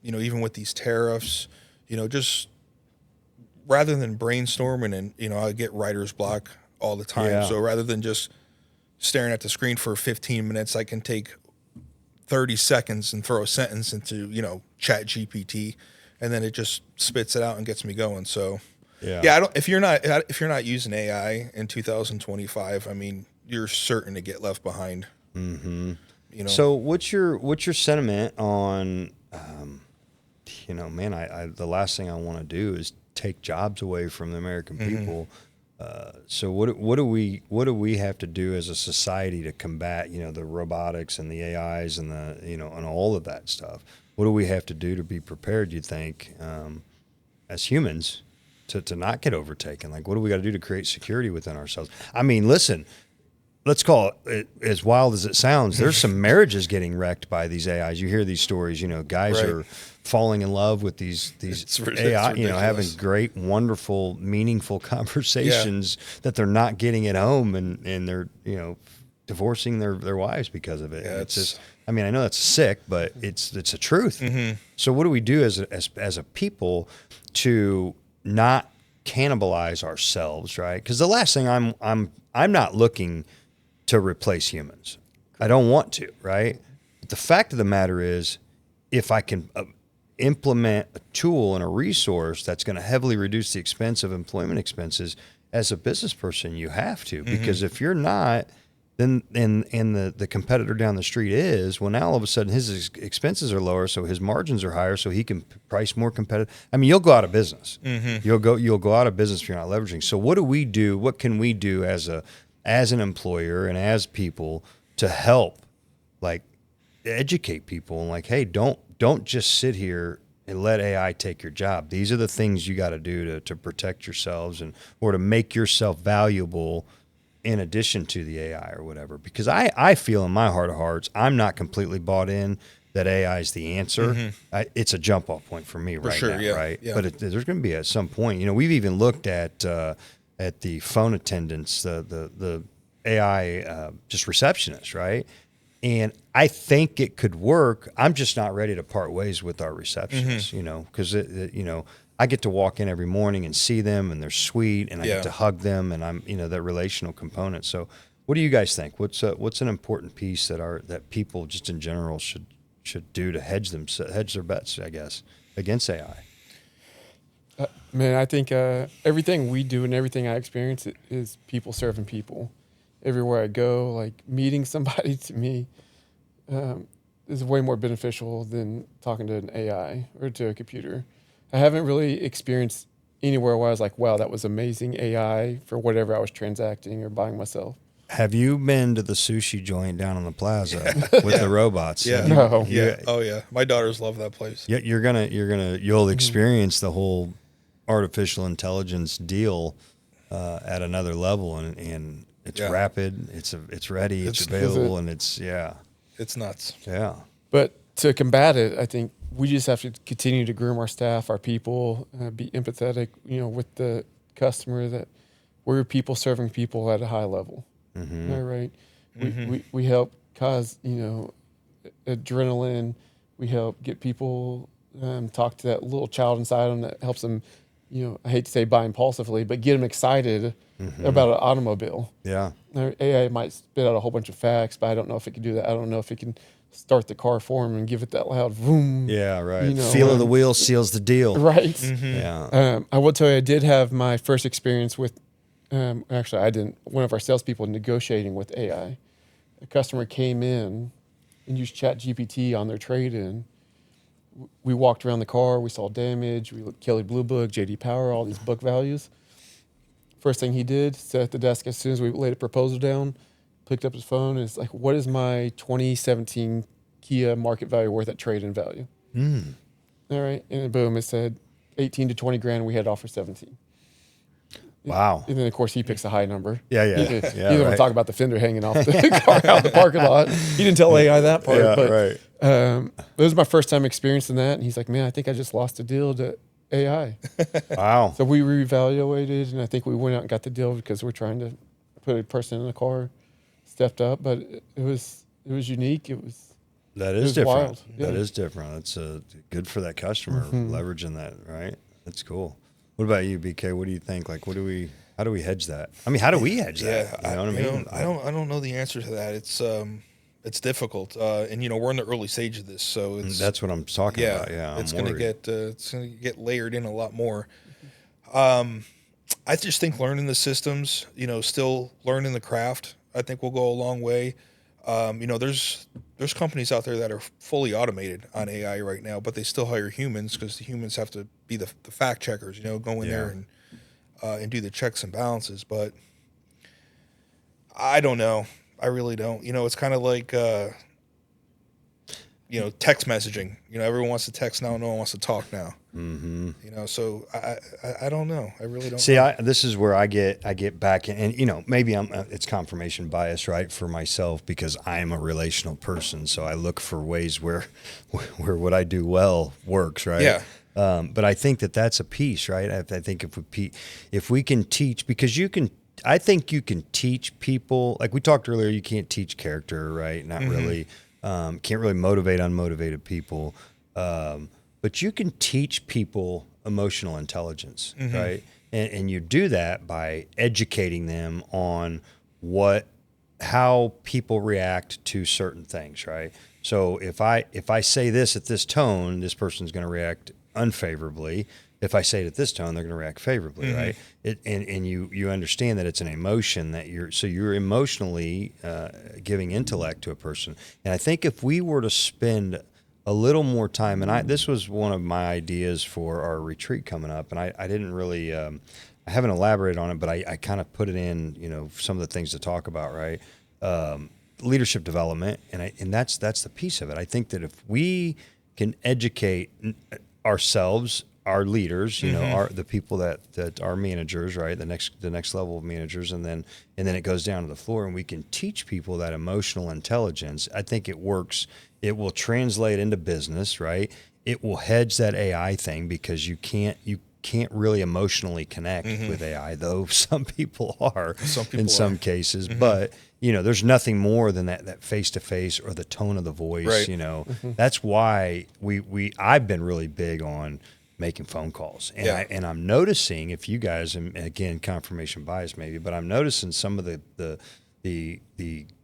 Even with these tariffs. Just rather than brainstorming and I get writer's block all the time. Yeah. So rather than just staring at the screen for 15 minutes, I can take 30 seconds and throw a sentence into Chat GPT, and then it just spits it out and gets me going. So yeah, if you're not using AI in 2025, I mean, you're certain to get left behind. So what's your sentiment on the last thing I want to do is take jobs away from the American people. So what do we have to do as a society to combat the robotics and the AIs and the and all of that stuff? What do we have to do to be prepared? You think as humans to not get overtaken? Like, what do we got to do to create security within ourselves? I mean, listen. Let's call it, as wild as it sounds, there's some marriages getting wrecked by these AIs. You hear these stories, guys are falling in love with these AI, having great, wonderful, meaningful conversations that they're not getting at home, and they're, divorcing their wives because of it. Yeah, it's just, I mean, I know that's sick, but it's a truth. So what do we do as a people to not cannibalize ourselves, right? Because the last thing I'm not looking to replace humans. I don't want to, right? But the fact of the matter is, if I can implement a tool and a resource that's going to heavily reduce the expense of employment expenses, as a business person, you have to. Because if you're not, then the competitor down the street is, well, now all of a sudden his expenses are lower, so his margins are higher, so he can price more competitive. I mean, you'll go out of business. You'll go out of business if you're not leveraging. So what do we do? What can we do as an employer and as people to help, like, educate people and like, hey, don't just sit here and let AI take your job. These are the things you got to do to protect yourselves or to make yourself valuable in addition to the AI or whatever. Because I feel in my heart of hearts, I'm not completely bought in that AI is the answer. It's a jump off point for me right now, right? Yeah. But there's going to be at some point. We've even looked at the phone attendants, the AI just receptionists, right? And I think it could work. I'm just not ready to part ways with our receptionists, because I get to walk in every morning and see them, and they're sweet, and I Yeah. get to hug them, and I'm, that relational component. So what do you guys think? What's an important piece that people just in general should do to hedge their bets, I guess, against AI? Man, I think everything we do and everything I experience is people serving people. Everywhere I go, like meeting somebody to me is way more beneficial than talking to an AI or to a computer. I haven't really experienced anywhere where I was like, wow, that was amazing AI for whatever I was transacting or buying myself. Have you been to the sushi joint down on the plaza with the robots? Yeah. No. Yeah. Oh yeah. My daughters love that place. Yeah, you'll experience the whole artificial intelligence deal at another level, and it's rapid, it's ready, it's available, and it's nuts. Yeah. But to combat it, I think we just have to continue to groom our staff, our people, be empathetic, with the customer, that we're people serving people at a high level. Mm-hmm. All right. We help cause, adrenaline. We help get people talk to that little child inside them that helps them, I hate to say buy impulsively, but get them excited about an automobile. Yeah. AI might spit out a whole bunch of facts, but I don't know if it can do that. I don't know if it can start the car for them and give it that loud vroom. Yeah, right. Feel of the wheel seals the deal. Right. Mm-hmm. Yeah. I will tell you, I did have my first experience with, actually, I didn't, one of our salespeople negotiating with AI. A customer came in and used ChatGPT on their trade-in. We walked around the car, we saw damage, we looked Kelly Blue Book, JD Power, all these book values. First thing he did, sat at the desk as soon as we laid a proposal down, picked up his phone, and it's like, what is my 2017 Kia market value worth at trade-in value? All right, and then boom, it said 18 to 20 grand, we had to offer 17. Wow. And then, of course, he picks a high number. Yeah. He didn't want to talk about the fender hanging off the car out the parking lot. He didn't tell AI that part. Yeah, but right. It was my first time experiencing that. And he's like, man, I think I just lost a deal to AI. Wow. So we reevaluated, and I think we went out and got the deal because we're trying to put a person in the car, stepped up. But it was unique. That It is was different. wild. Yeah. That is different. It's good for that customer, leveraging that, right? That's cool. What about you, BK? What do you think? Like, how do we hedge that? I mean, how do we hedge that? Yeah, You know what I mean? I don't know the answer to that. It's difficult, and we're in the early stage of this, so That's what I'm talking about. Yeah, it's gonna get layered in a lot more. I just think learning the systems, still learning the craft, I think will go a long way. There's companies out there that are fully automated on AI right now, but they still hire humans because the humans have to be the fact checkers, go in there and do the checks and balances. But I don't know. I really don't. It's kind of like, text messaging. Everyone wants to text now. No one wants to talk now. Mm-hmm. So I don't know. I really don't See, know. this is where I get back in, and maybe it's confirmation bias, right, for myself, because I'm a relational person. So I look for ways where what I do well works, right? Yeah. But I think that's a piece, right? I think if we can teach, because I think you can teach people, like we talked earlier, you can't teach character, right? Not really. Can't really motivate unmotivated people. But you can teach people emotional intelligence, right? And you do that by educating them on how people react to certain things, right? So if I say this at this tone, this person's going to react unfavorably. If I say it at this tone, they're going to react favorably, right? And you understand that it's an emotion that you're emotionally giving intellect to a person. And I think if we were to spend a little more time, and this was one of my ideas for our retreat coming up, and I didn't really, I haven't elaborated on it, but I kind of put it in, some of the things to talk about, right? Leadership development, and that's the piece of it. I think that if we can educate ourselves, our leaders, the people that are managers, right? The next level of managers, and then it goes down to the floor, and we can teach people that emotional intelligence. I think it works. It will translate into business, right? It will hedge that AI thing, because you can't really emotionally connect with AI, though some people are in some cases. But there's nothing more than that face to face or the tone of the voice. Right. That's why I've been really big on making phone calls. And I'm noticing, if you guys, and again, confirmation bias maybe, but I'm noticing some of the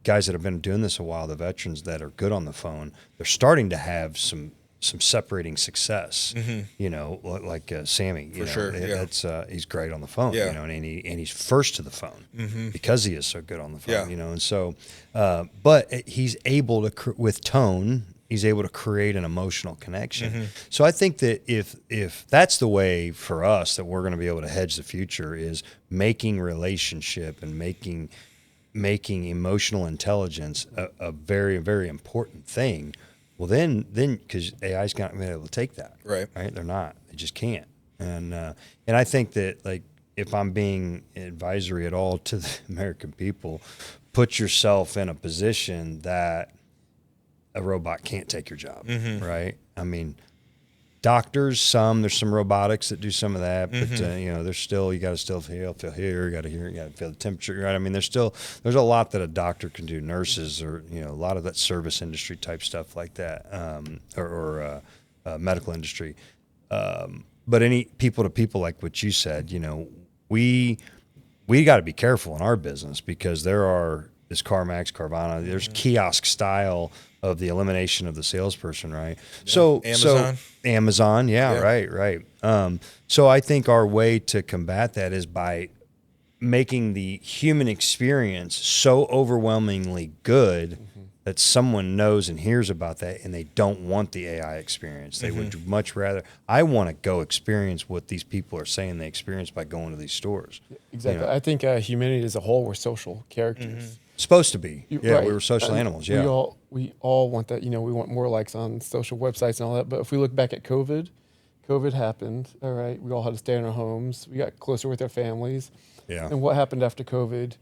guys that have been doing this a while, the veterans that are good on the phone, they're starting to have some separating success. You know, like Sammy. You know, sure, that's he's great on the phone. Yeah. You know, and he's first to the phone because he is so good on the phone. Yeah. You know, and so, but he's able to with tone. He's able to create an emotional connection. So I think that if that's the way for us that we're going to be able to hedge the future, is making relationship and making emotional intelligence a very, very important thing. Well, then because AI's not going to be able to take that. Right. They're not. They just can't. And I think that, like, if I'm being advisory at all to the American people, put yourself in a position that a robot can't take your job, right? I mean, doctors, there's some robotics that do some of that, but you know, there's still, you got to still feel here, you got to hear, you got to feel the temperature, right? I mean, there's a lot that a doctor can do, nurses, or, you know, a lot of that service industry type stuff like that, or medical industry. But any people to people, like what you said, you know, we got to be careful in our business, because there are this CarMax, Carvana, there's kiosk style of the elimination of the salesperson, right? Yeah. So Amazon, yeah. Right. So I think our way to combat that is by making the human experience so overwhelmingly good that someone knows and hears about that, and they don't want the AI experience. They would much rather, I want to go experience what these people are saying they experience by going to these stores. Exactly. You know? I think humanity as a whole, we're social characters. Supposed to be. Yeah, Right. we were social animals. Yeah. We all want that. You know, we want more likes on social websites and all that. But if we look back at COVID happened. All right. We all had to stay in our homes. We got closer with our families. Yeah. And what happened after COVID?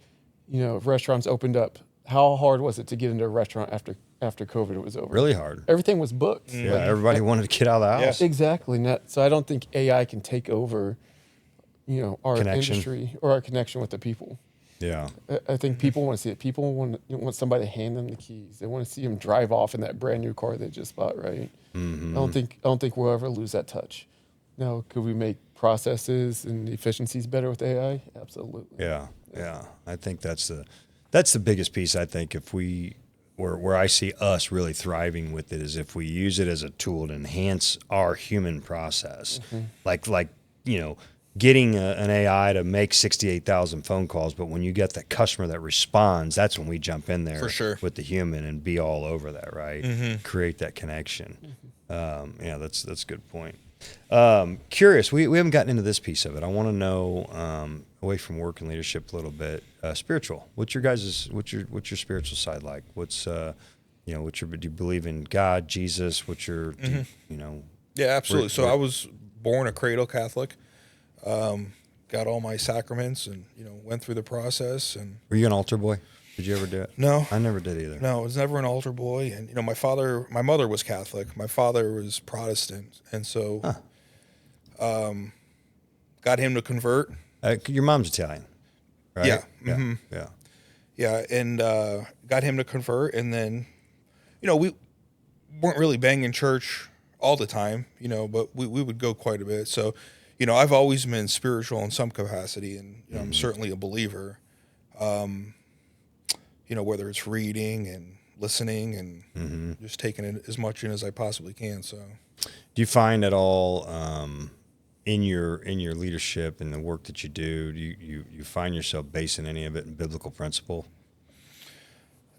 You know, restaurants opened up. How hard was it to get into a restaurant after COVID was over? Really hard. Everything was booked. Yeah. Everybody wanted to get out of the house. Exactly. So I don't think AI can take over, you know, our industry or our connection with the people. Yeah. I think people want to see it. People want somebody to hand them the keys. They want to see them drive off in that brand new car they just bought, right? I don't think we'll ever lose that touch. Now, could we make processes and efficiencies better with AI? Absolutely. Yeah. I think that's the biggest piece. I think if where I see us really thriving with it is if we use it as a tool to enhance our human process, like you know, getting an AI to make 68,000 phone calls, but when you get the customer that responds, that's when we jump in there with the human and be all over that, right? Create that connection. Yeah, that's a good point. Curious, we haven't gotten into this piece of it. I want to know, away from work and leadership a little bit, spiritual. What's your spiritual side like? What's do you believe in God, Jesus? You know? Yeah, absolutely. So I was born a cradle Catholic. Got all my sacraments and, you know, went through the process. And were you an altar boy? Did you ever do it? No, I never did either. No, I was never an altar boy. And, you know, my mother was Catholic. My father was Protestant. And so, got him to convert. Your mom's Italian, right? Yeah. Yeah. And, got him to convert. And then, you know, we weren't really banging church all the time, you know, but we would go quite a bit. So, you know, I've always been spiritual in some capacity, and, you know, I'm certainly a believer. You know, whether it's reading and listening and just taking it as much in as I possibly can. So, do you find at all in your leadership and the work that you do, you find yourself basing any of it in biblical principle?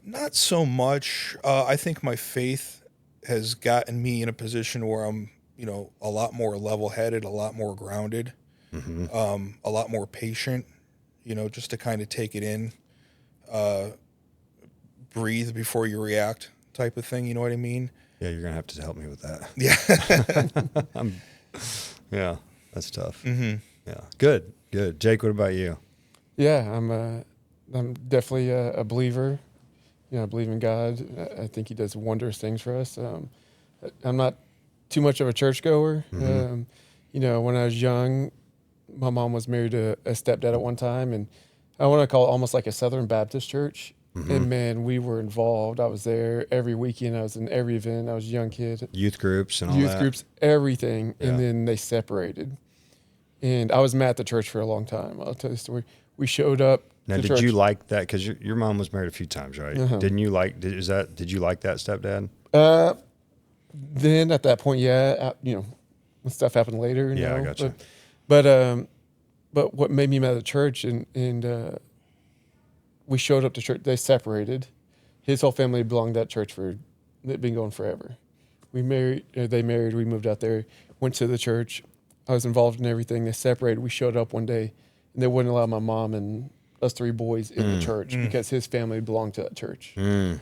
Not so much. I think my faith has gotten me in a position where I'm, you know, a lot more level-headed, a lot more grounded, a lot more patient, you know, just to kind of take it in, breathe before you react type of thing. You know what I mean? Yeah, you're going to have to help me with that. Yeah. Yeah, that's tough. Yeah. Good. Jake, what about you? Yeah, I'm definitely a believer. You know, I believe in God. I think he does wondrous things for us. I'm not too much of a churchgoer. You know, when I was young, my mom was married to a stepdad at one time, and I want to call it almost like a Southern Baptist church. And man, we were involved. I was there every weekend. I was in every event. I was a young kid. Youth groups and all Youth that. groups, everything. Yeah. And then they separated. And I was mad at the church for a long time. I'll tell you the story. We showed up. Now, to did church. you like that? Because your mom was married a few times, right? Didn't you like? Did you like that stepdad? Then at that point, yeah, when stuff happened later. Yeah, I know, gotcha. But what made me mad at the church and we showed up to church. They separated. His whole family belonged to that church they'd been going forever. They married. We moved out there. Went to the church. I was involved in everything. They separated. We showed up one day, and they wouldn't allow my mom and us 3 boys in the church because his family belonged to that church. And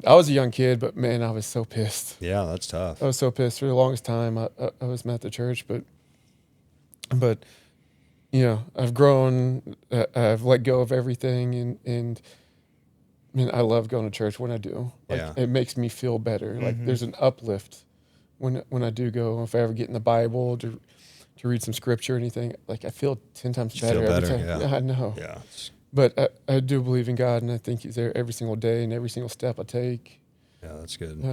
I was a young kid, but man, I was so pissed. Yeah, that's tough. I was so pissed for the longest time. I was mad at the church, but I've grown. I've let go of everything, and I mean, I love going to church when I do. It makes me feel better. Like there's an uplift when I do go. If I ever get in the Bible to read some scripture or anything, like I feel 10 times better every time. Yeah. I know. Yeah. But I do believe in God, and I think He's there every single day and every single step I take. Yeah, that's good.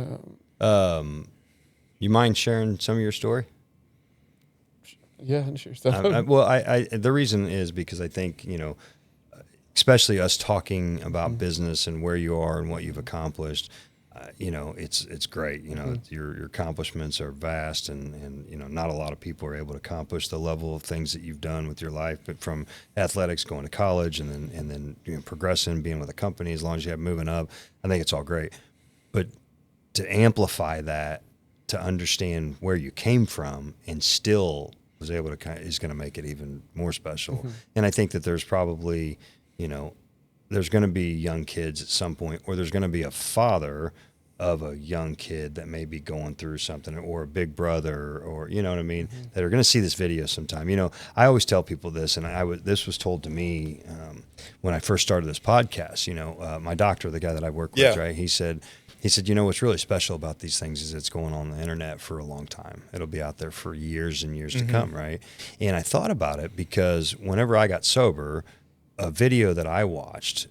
You mind sharing some of your story? Yeah, sure. So, The reason is because I think, especially us talking about business and where you are and what you've accomplished, it's great. Your accomplishments are vast, and not a lot of people are able to accomplish the level of things that you've done with your life. But from athletics, going to college, and then progressing, being with a company, as long as you have moving up, I think it's all great. But to amplify that, to understand where you came from, and still was able to is going to make it even more special. And I think that there's probably, there's going to be young kids at some point, or there's going to be a father of a young kid that may be going through something, or a big brother, or you know what I mean, that are going to see this video sometime. I always tell people this, and this was told to me when I first started this podcast. My doctor, the guy that I work with, right? He said, what's really special about these things is it's going on the internet for a long time. It'll be out there for years and years to come, right? And I thought about it because whenever I got sober, a video that I watched,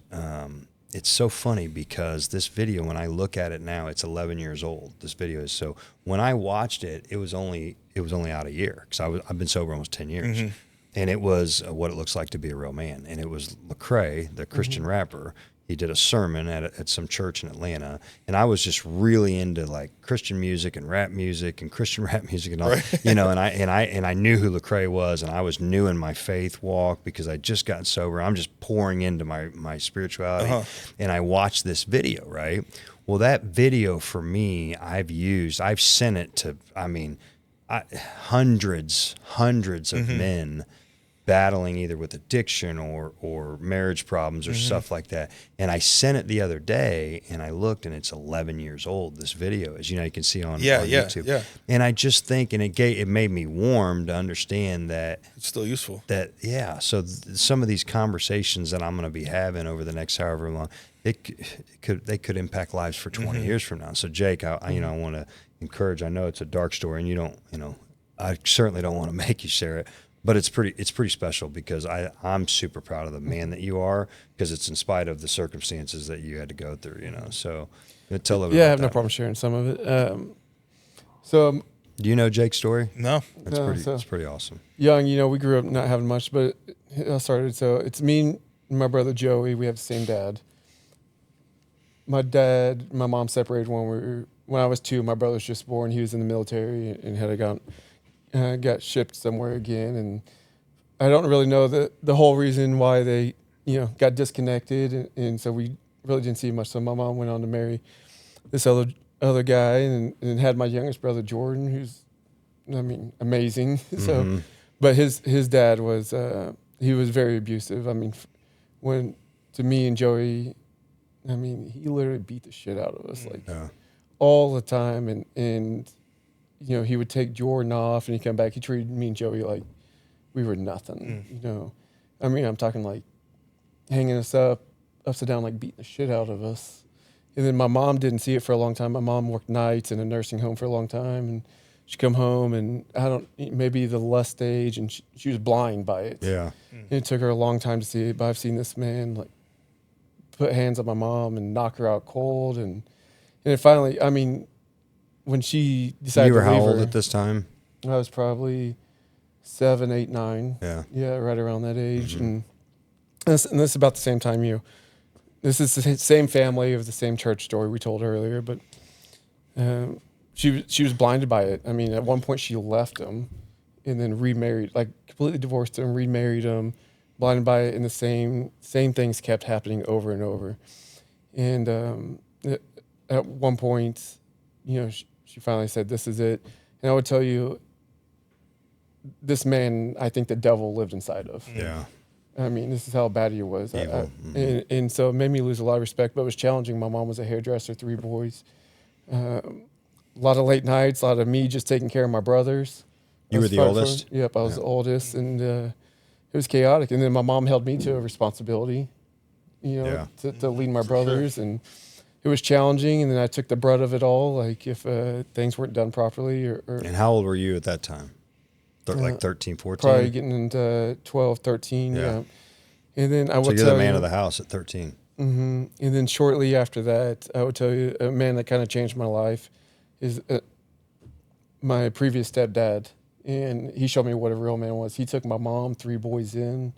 it's so funny because this video, when I look at it now, it's 11 years old. This video is, so when I watched it, it was only out a year, because I've been sober almost 10 years. And it was What It Looks Like to Be a Real Man. And it was Lecrae, the Christian rapper. He did a sermon at some church in Atlanta, and I was just really into like Christian music and rap music and Christian rap music and all, and I knew who Lecrae was, and I was new in my faith walk because I just gotten sober. I'm just pouring into my spirituality, and I watched this video, right? Well, that video for me, I've sent it to, hundreds of men battling either with addiction or marriage problems or stuff like that. And I sent it the other day, and I looked, and it's 11 years old. This video, as you can see on YouTube. Yeah. And I just think, and it made me warm to understand that it's still useful. So some of these conversations that I'm going to be having over the next however long, they could impact lives for 20 years from now. So Jake, I want to encourage. I know it's a dark story, and you don't, I certainly don't want to make you share it. But it's pretty special because I'm super proud of the man that you are, because it's in spite of the circumstances that you had to go through, So tell everybody. Yeah, I have no problem sharing some of it. Do you know Jake's story? No. It's pretty awesome. Young, we grew up not having much, but I started. So it's me and my brother Joey. We have the same dad. My mom separated when I was 2. My brother was just born. He was in the military and got shipped somewhere again, and I don't really know the whole reason why they got disconnected, and so we really didn't see much. So my mom went on to marry this other guy, and had my youngest brother Jordan, who's amazing. So, but his dad was he was very abusive. When to me and Joey, he literally beat the shit out of us all the time, and he would take Jordan off, and he'd come back. He treated me and Joey like we were nothing, I'm talking like hanging us upside down, like beating the shit out of us. And then my mom didn't see it for a long time. My mom worked nights in a nursing home for a long time, and she'd come home, and maybe the lust stage, and she was blind by it. Yeah. And it took her a long time to see it, but I've seen this man like put hands on my mom and knock her out cold. And it finally, I mean, when she decided You were to how leave old her, at this time? I was probably 7, 8, 9. Yeah. Right around that age. And this is about the same time this is the same family of the same church story we told earlier, but she was blinded by it. I mean, at one point she left him and then remarried, like completely divorced him, remarried him, blinded by it, and the same things kept happening over and over. And at one point, she finally said, "This is it." And I would tell you, this man, I think the devil lived inside of. Yeah. I mean, this is how bad he was. Evil. And so it made me lose a lot of respect, but it was challenging. My mom was a hairdresser, 3 boys. A lot of late nights, a lot of me just taking care of my brothers. You were the oldest? Yep, I was the oldest, and it was chaotic. And then my mom held me to a responsibility, to lead my brothers, and it was challenging. And then I took the brunt of it all, like if things weren't done properly. And how old were you at that time? Like 13, 14? Probably getting into 12, 13, yeah. And then I would So you're tell the man you, of the house at 13. And then shortly after that, I would tell you a man that kind of changed my life is my previous stepdad. And he showed me what a real man was. He took my mom, 3 boys in.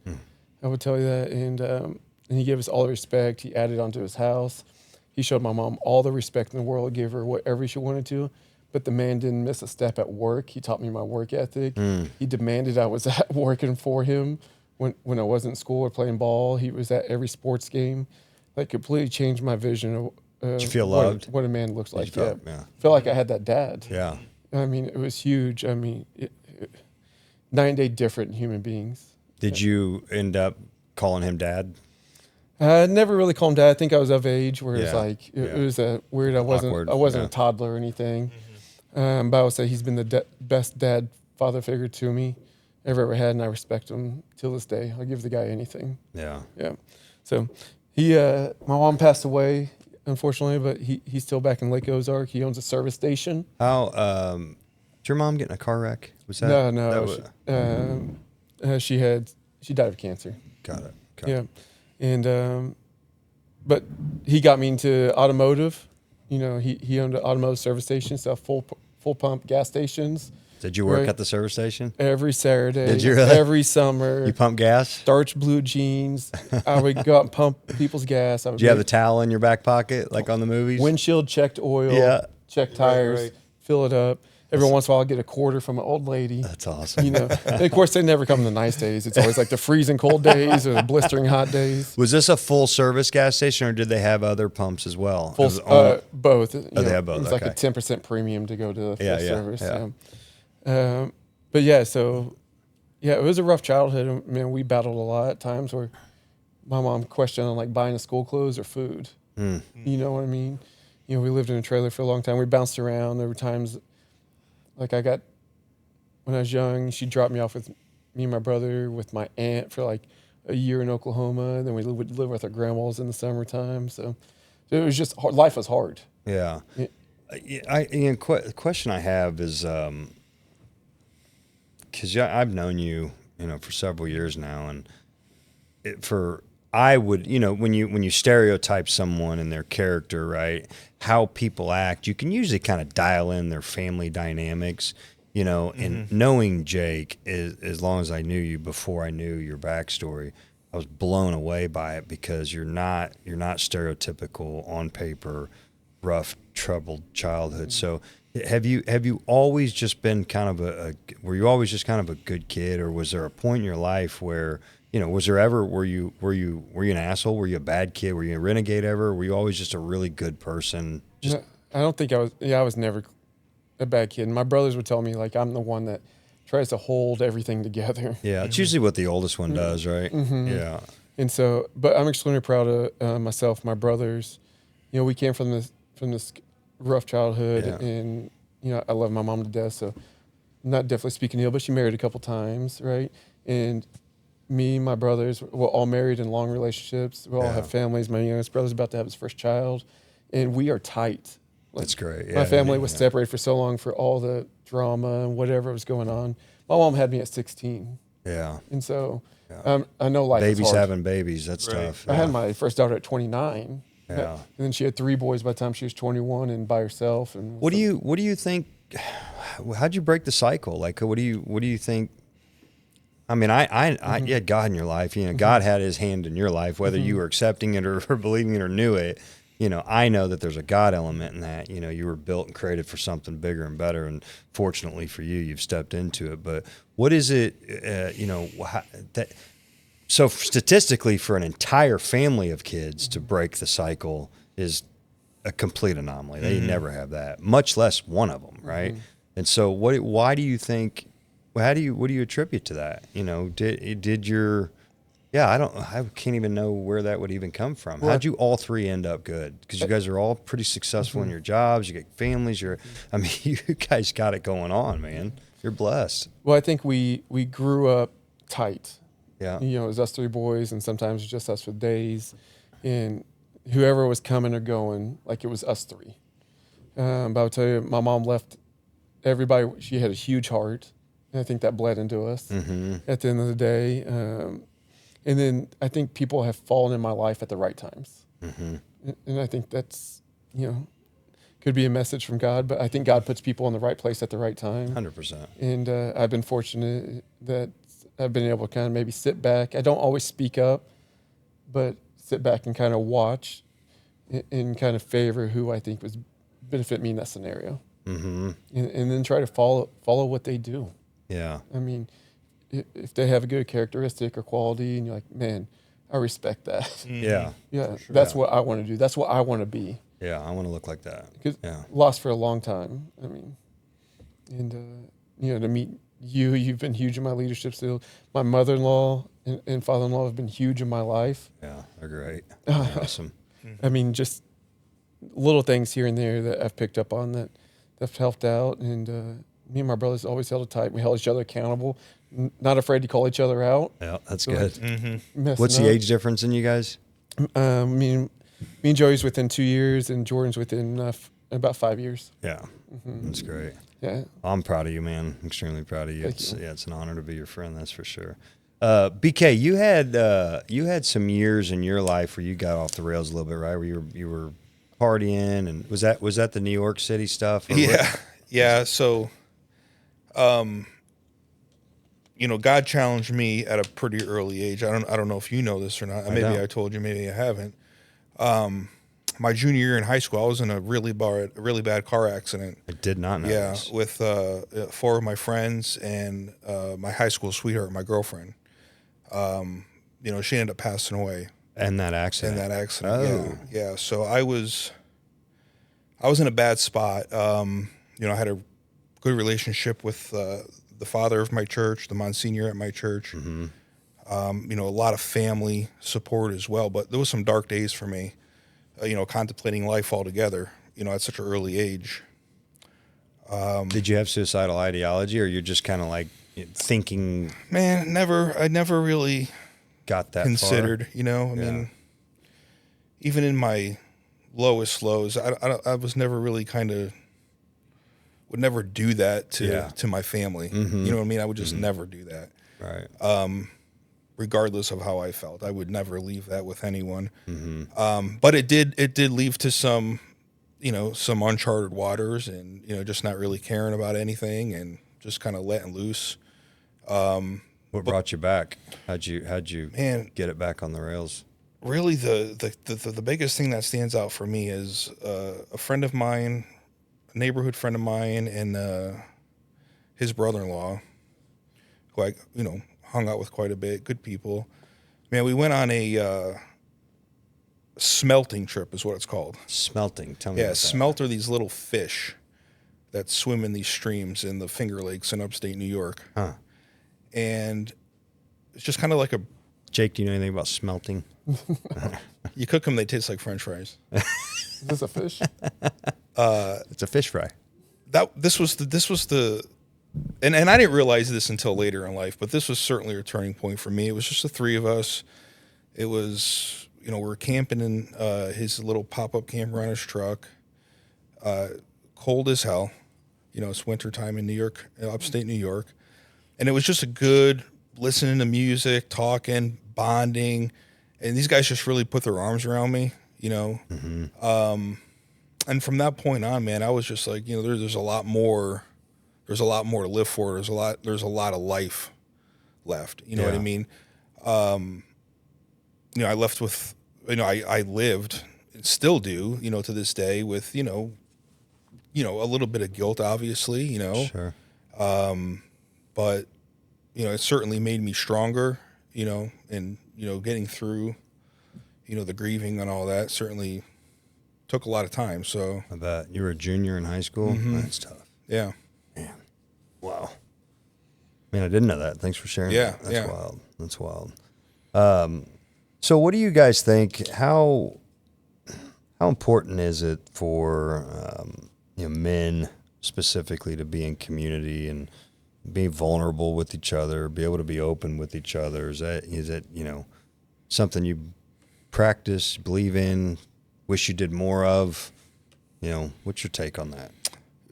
I would tell you that. And he gave us all the respect. He added onto his house. He showed my mom all the respect in the world, gave her whatever she wanted to. But the man didn't miss a step at work. He taught me my work ethic. He demanded I was working for him when I wasn't in school or playing ball. He was at every sports game. That completely changed my vision of Did you feel loved? what a man looks like. Felt like I had that dad. Yeah. I mean, it was huge. I mean, night and day different human beings. Did you end up calling him dad? I never really called him dad. I think I was of age where Yeah. it's like it was a weird. I Awkward. wasn't a toddler or anything. But I would say he's been the best dad father figure to me I've ever had, and I respect him till this day. I'll give the guy anything. Yeah. Yeah. So my mom passed away, unfortunately, but he's still back in Lake Ozark. He owns a service station. How did your mom get in a car wreck? Was that No. She died of cancer. Got it. Yeah. And but he got me into automotive. He owned an automotive service station, so full pump gas stations. Did you work Right. at the service station? Every Saturday. Did you really? Every summer. You pump gas? Starch blue jeans. I would go out and pump people's gas. Did you have the towel in your back pocket like on the movies? windshield checked oil. Yeah. Check tires. Right. Fill it up. Every once in a while, I'll get a quarter from an old lady. That's awesome. And of course, they never come in the nice days. It's always like the freezing cold days or the blistering hot days. Was this a full service gas station or did they have other pumps as well? Full, It was only- both. they have both, It's like a okay. 10% premium to go to the full Yeah, service. yeah. But it was a rough childhood. I mean, we battled a lot at times where my mom questioned on like buying us school clothes or food. You know what I mean? We lived in a trailer for a long time. We bounced around. There were times like when I was young, she dropped me off with me and my brother with my aunt for like a year in Oklahoma. Then we would live with our grandmas in the summertime. So it was just hard. Life was hard. Yeah. The question I have is, because I've known you, for several years now, and I would, when you stereotype someone and their character, right, how people act, you can usually kind of dial in their family dynamics, and knowing Jake, as long as I knew you before I knew your backstory, I was blown away by it because you're not stereotypical on paper, rough, troubled childhood. So have you always just been kind of were you always just kind of a good kid, or was there a point in your life where, was there ever, were you an asshole? Were you a bad kid? Were you a renegade ever? Or were you always just a really good person? No, I don't think I was. Yeah, I was never a bad kid. My brothers would tell me like I'm the one that tries to hold everything together. Yeah, it's usually what the oldest one does, right? Yeah. And so, but I'm extremely proud of myself, my brothers. We came from this rough childhood, and I love my mom to death. So, I'm not definitely speaking ill, but she married a couple times, right? And me, my brothers, we're all married in long relationships. We all have families. My youngest brother's about to have his first child, and we are tight. That's great. Yeah, my family was separated for so long for all the drama and whatever was going on. My mom had me at 16. Yeah. And so I know life is Babies hard. having babies, that's Right. tough. I had my first daughter at 29. Yeah. And then she had 3 boys by the time she was 21 and by herself. And What do you think? How'd you break the cycle? Like, what do you think? I mean, you had God in your life. You know, God had His hand in your life, whether you were accepting it or believing it or knew it. You know, I know that there's a God element in that. You know, you were built and created for something bigger and better, and fortunately for you, you've stepped into it. But what is it? So statistically, for an entire family of kids to break the cycle is a complete anomaly. They never have that, much less one of them, right? And so, why do you think? What do you attribute to that? You know, did your I can't even know where that would even come from. How'd you all three end up good? Because you guys are all pretty successful in your jobs. You get families. I mean, you guys got it going on, man. You're blessed. Well, I think we grew up tight. Yeah. You know, it was us 3 boys, and sometimes just us for days. And whoever was coming or going, like it was us 3. But I'll tell you, my mom left everybody. She had a huge heart, and I think that bled into us at the end of the day. And then I think people have fallen in my life at the right times. And I think that's, you know, could be a message from God, but I think God puts people in the right place at the right time. 100%. And I've been fortunate that I've been able to kind of maybe sit back. I don't always speak up, but sit back and kind of watch and kind of favor who I think would benefit me in that scenario. And then try to follow what they do. Yeah. I mean, if they have a good characteristic or quality, and you're like, man, I respect that. Yeah. Yeah, that's what I want to do. That's what I want to be. Yeah, I want to look like that. Because Yeah. lost for a long time. I mean, and you know, to meet you've been huge in my leadership still. My mother-in-law and father-in-law have been huge in my life. Yeah, they're great. They're awesome. I mean, just little things here and there that I've picked up on that have helped out. And me and my brothers always held it tight. We held each other accountable, not afraid to call each other out. Yeah, that's good. What's Messing the up. age difference in you guys? Me and Joey's within 2 years, and Jordan's within about 5 years. Yeah, that's great. Yeah. I'm proud of you, man. Extremely proud of you. Thank you. Yeah, it's an honor to be your friend. That's for sure. BK, you had some years in your life where you got off the rails a little bit, right? Where you were partying, and was that the New York City stuff? Or Yeah. So, you know, God challenged me at a pretty early age. I don't know if you know this or not. Maybe I told you, maybe I haven't. My junior year in high school, I was in a really bad car accident. I did not know. Yeah, this. with 4 of my friends and my high school sweetheart, my girlfriend. You know, she ended up passing away And that accident. Oh. Yeah. So I was in a bad spot. You know, I had a good relationship with the father of my church, the Monsignor at my church. You know, a lot of family support as well. But there was some dark days for me. You know, contemplating life altogether. You know, at such an early age. Did you have suicidal ideology, or you're just kind of like thinking? Man, I never really Got that considered. far? You know, I mean, even in my lowest lows, I was never really would never do that to my family. You know what I mean? I would just never do that. Right. Regardless of how I felt, I would never leave that with anyone. But it did lead to some, you know, some uncharted waters, and you know, just not really caring about anything and just kind of letting loose. What brought you back? How'd you get it back on the rails? Really, the biggest thing that stands out for me is a friend of mine, a neighborhood friend of mine, and his brother-in-law, who I, you know, hung out with quite a bit. Good people. Man, we went on a smelting trip, is what it's called. Smelting. Tell me about that. Smelt are these little fish that swim in these streams in the Finger Lakes in upstate New York. Huh. And it's just kind of like Jake, do you know anything about smelting? you cook them, they taste like French fries. Is this a fish? It's a fish fry. This was the and I didn't realize this until later in life, but this was certainly a turning point for me. It was just the 3 of us. It was, you know, we were camping in his little pop-up camper on his truck. Cold as hell. You know, it's wintertime in New York, upstate New York. And it was just a good listening to music, talking, bonding, and these guys just really put their arms around me, you know. And from that point on, man, I was just like, you know, there's a lot more. There's a lot more to live for. There's a lot of life left. You know what I mean? You know, I left with, you know, I lived, and still do, you know, to this day with, you know, a little bit of guilt, obviously, you know. Sure. But, you know, it certainly made me stronger, you know, and, you know, getting through, you know, the grieving and all that certainly took a lot of time. So I bet. You were a junior in high school? That's tough. yeah. Man. Wow. Man, I didn't know that. Thanks for sharing that. That's wild. That's wild. So what do you guys think? How important is it for you know, men specifically to be in community and be vulnerable with each other, be able to be open with each other? Is that you know, something you practice, believe in, wish you did more of? You know, what's your take on that?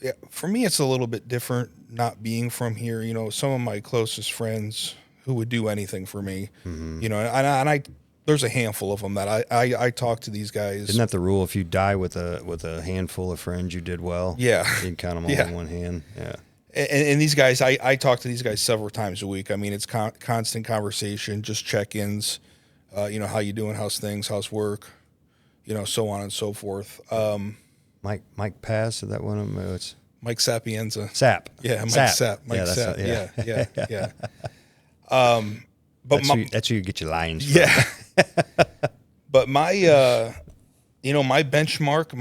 Yeah, for me, it's a little bit different not being from here. You know, some of my closest friends who would do anything for me, you know, and I there's a handful of them that I talk to these guys. Isn't that the rule? If you die with a handful of friends, you did well. Yeah. You can count them all in one hand. Yeah. And these guys, I talk to these guys several times a week. I mean, it's constant conversation, just check-ins, you know, how you doing, how's things, how's work, you know, so on and so forth. Mike Pass, is that one of them? It's Mike Sapienza. Sap. Yeah, Mike Sap. Mike Sap. Yeah. But that's who you get your lines from. Yeah. But my, you know, my benchmark's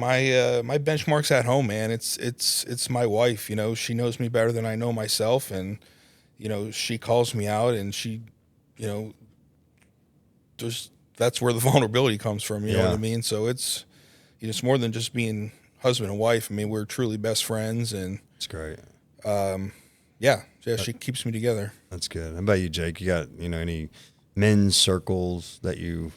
at home, man. It's my wife. You know, she knows me better than I know myself, and you know, she calls me out, and she, you know, that's where the vulnerability comes from. You know what I mean? So it's, you know, it's more than just being husband and wife. I mean, we're truly best friends, and it's great. Yeah, she keeps me together. That's good. How about you, Jake? You got, you know, any men's circles that you?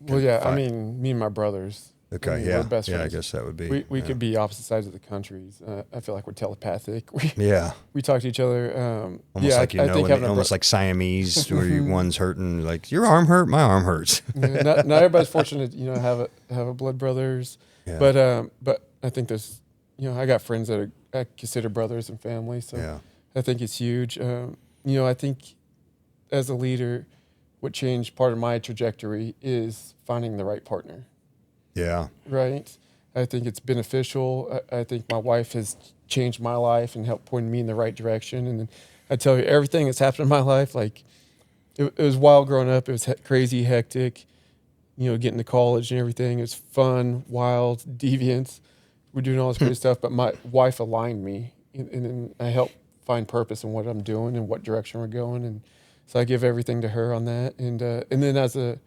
Well, yeah. I mean, me and my brothers. Okay, I mean, yeah, we're best friends. I guess that would be. We could be opposite sides of the countries. I feel like we're telepathic. We talk to each other. Almost like I think almost like Siamese, where one's hurting, like your arm hurt, my arm hurts. Not everybody's fortunate, you know, have a blood brothers. Yeah. But I think there's, you know, I got friends that I consider brothers and family. So I think it's huge. You know, I think as a leader, what changed part of my trajectory is finding the right partner. Yeah. Right. I think it's beneficial. I think my wife has changed my life and helped point me in the right direction. And then I tell you, everything that's happened in my life, like it was wild growing up. It was crazy, hectic, you know, getting to college and everything. It was fun, wild, deviant. We're doing all this crazy stuff. But my wife aligned me, and then I helped find purpose in what I'm doing and what direction we're going. And so I give everything to her on that. And then as a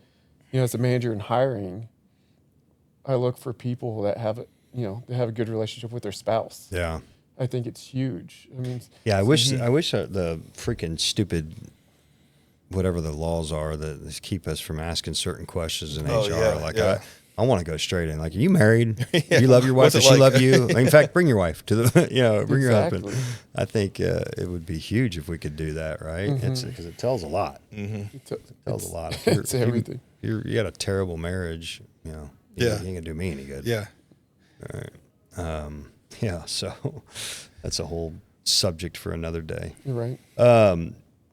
manager in hiring, I look for people that have a good relationship with their spouse. Yeah. I think it's huge. I mean, I wish the freaking stupid, whatever the laws are that keep us from asking certain questions in HR. I want to go straight in. Like, are you married? Do you love your wife? Does she love you? In fact, bring your wife to the, bring your husband. I think it would be huge if we could do that, right? It's because it tells a lot. It tells a lot. It's everything. You got a terrible marriage, you know. You ain't gonna do me any good. Yeah. All right. So that's a whole subject for another day. You're right.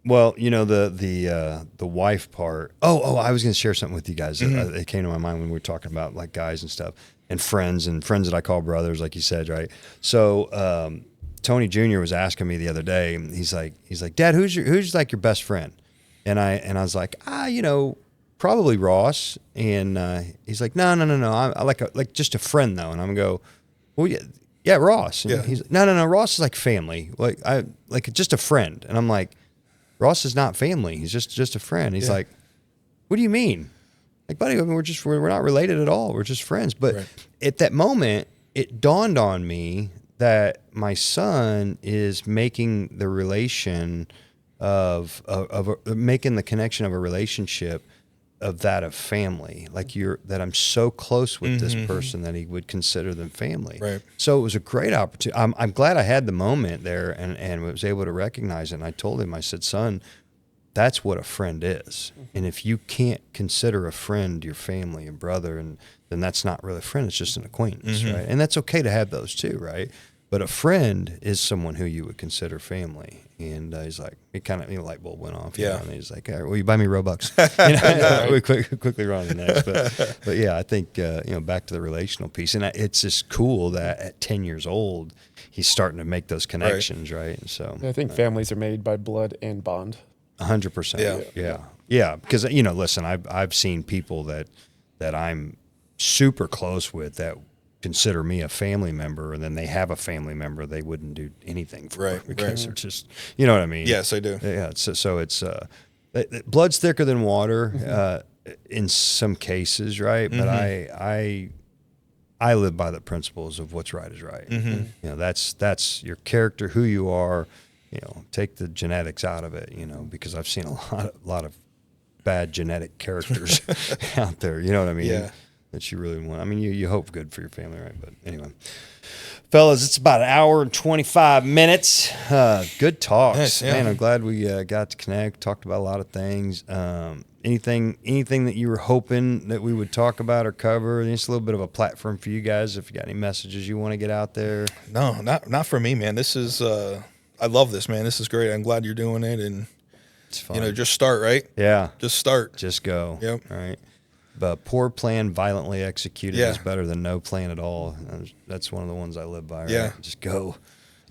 Well, you know, the wife part. Oh, I was gonna share something with you guys. It came to my mind when we were talking about like guys and stuff and friends that I call brothers, like you said, right? So Tony Jr. was asking me the other day. He's like, Dad, who's like your best friend? And I was like, you know, probably Ross. And he's like, no. I like just a friend though. And I'm gonna go, well, yeah, Ross. And he's like, no. Ross is like family. Like just a friend. And I'm like, Ross is not family. He's just a friend. He's like, what do you mean? Like, buddy, I mean, we're not related at all. We're just friends. But at that moment, it dawned on me that my son is making the relation making the connection of a relationship of that of family, like that I'm so close with this person that he would consider them family. Right. So it was a great opportunity. I'm glad I had the moment there and was able to recognize it. And I told him, I said, son, that's what a friend is. And if you can't consider a friend your family and brother, and then that's not really a friend, it's just an acquaintance, right? And that's okay to have those too, right? But a friend is someone who you would consider family. And he's like, it kind of, light bulb went off. Yeah. And he's like, all right, will you buy me Robux? We quickly run on the next. But yeah, I think, back to the relational piece. And it's just cool that at 10 years old, he's starting to make those connections, right? And so I think families are made by blood and bond. 100%. Yeah. Because, listen, I've seen people that I'm super close with that consider me a family member, and then they have a family member they wouldn't do anything for, because they're just, you know what I mean? Yes, I do. Yeah. So it's blood's thicker than water in some cases, right? But I live by the principles of what's right is right. That's your character, who you are. Take the genetics out of it. Because I've seen a lot of bad genetic characters out there. You know what I mean? Yeah. That you really want. I mean, you hope good for your family, right? But anyway, fellas, it's about an hour and 25 minutes. Good talks. Nice, yeah. Man, I'm glad we got to connect, talked about a lot of things. Anything that you were hoping that we would talk about or cover? Just a little bit of a platform for you guys if you got any messages you want to get out there. No, not for me, man. This is, I love this, man. This is great. I'm glad you're doing it. And, It's fun. just start, right? Yeah. Just start. Just go. Yep. All right. But poor plan violently executed Yeah. is better than no plan at all. That's one of the ones I live by. Right? Yeah. Just go.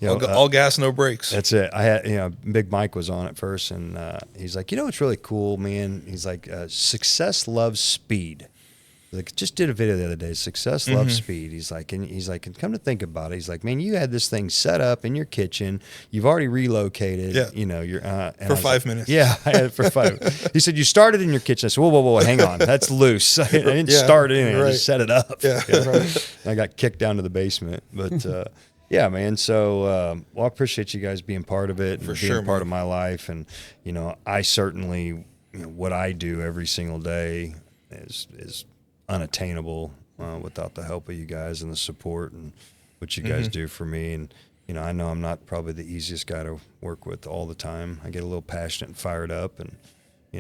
All gas, no brakes. That's it. I had, Big Mike was on at first, and he's like, what's really cool, man? He's like, success loves speed. Like, just did a video the other day. Success loves speed. He's like, and come to think about it, he's like, man, you had this thing set up in your kitchen. You've already relocated. Yeah. You're For 5 minutes. Yeah, I had it for 5. He said, you started in your kitchen. I said, whoa, hang on, that's loose. I didn't start in it. I just set it up. Yeah. Right. I got kicked down to the basement, but. Yeah, man. So, I appreciate you guys being part of it and For being sure, part man. of my life. And, I certainly, what I do every single day is unattainable without the help of you guys and the support and what you guys do for me. And, I know I'm not probably the easiest guy to work with all the time. I get a little passionate and fired up, and,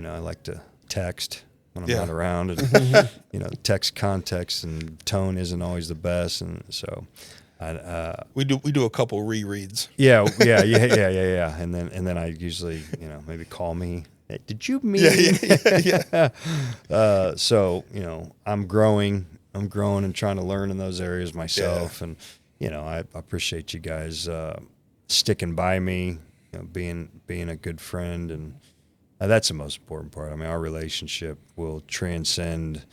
I like to text when I'm not around. And, text context and tone isn't always the best. And so... we do a couple rereads. Yeah. And then I usually, maybe call me. Hey, did you mean? Yeah. So, I'm growing and trying to learn in those areas myself. And, I appreciate you guys sticking by me, being a good friend. And that's the most important part. I mean, our relationship will transcend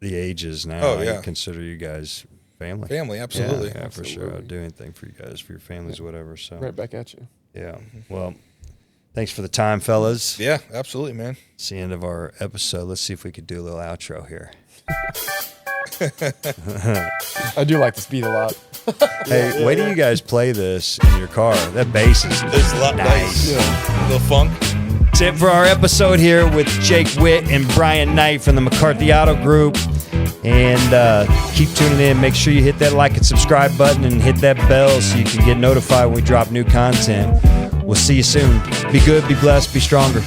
the ages now. Oh, yeah. I consider you guys family. Family, absolutely. Yeah, for sure. I'd do anything for you guys, for your families, whatever. So Right back at you. yeah. Well, thanks for the time, fellas. Yeah, absolutely, man. It's the end of our episode. Let's see if we could do a little outro here. I do like the speed a lot. Hey, wait till you guys play this in your car. That bass is It's a lot nice. Yeah. A little funk. That's it for our episode here with Jake Whit and Brian Knight from the McCarthy Auto Group. And keep tuning in. Make sure you hit that like and subscribe button and hit that bell so you can get notified when we drop new content. We'll see you soon. Be good, be blessed, be stronger.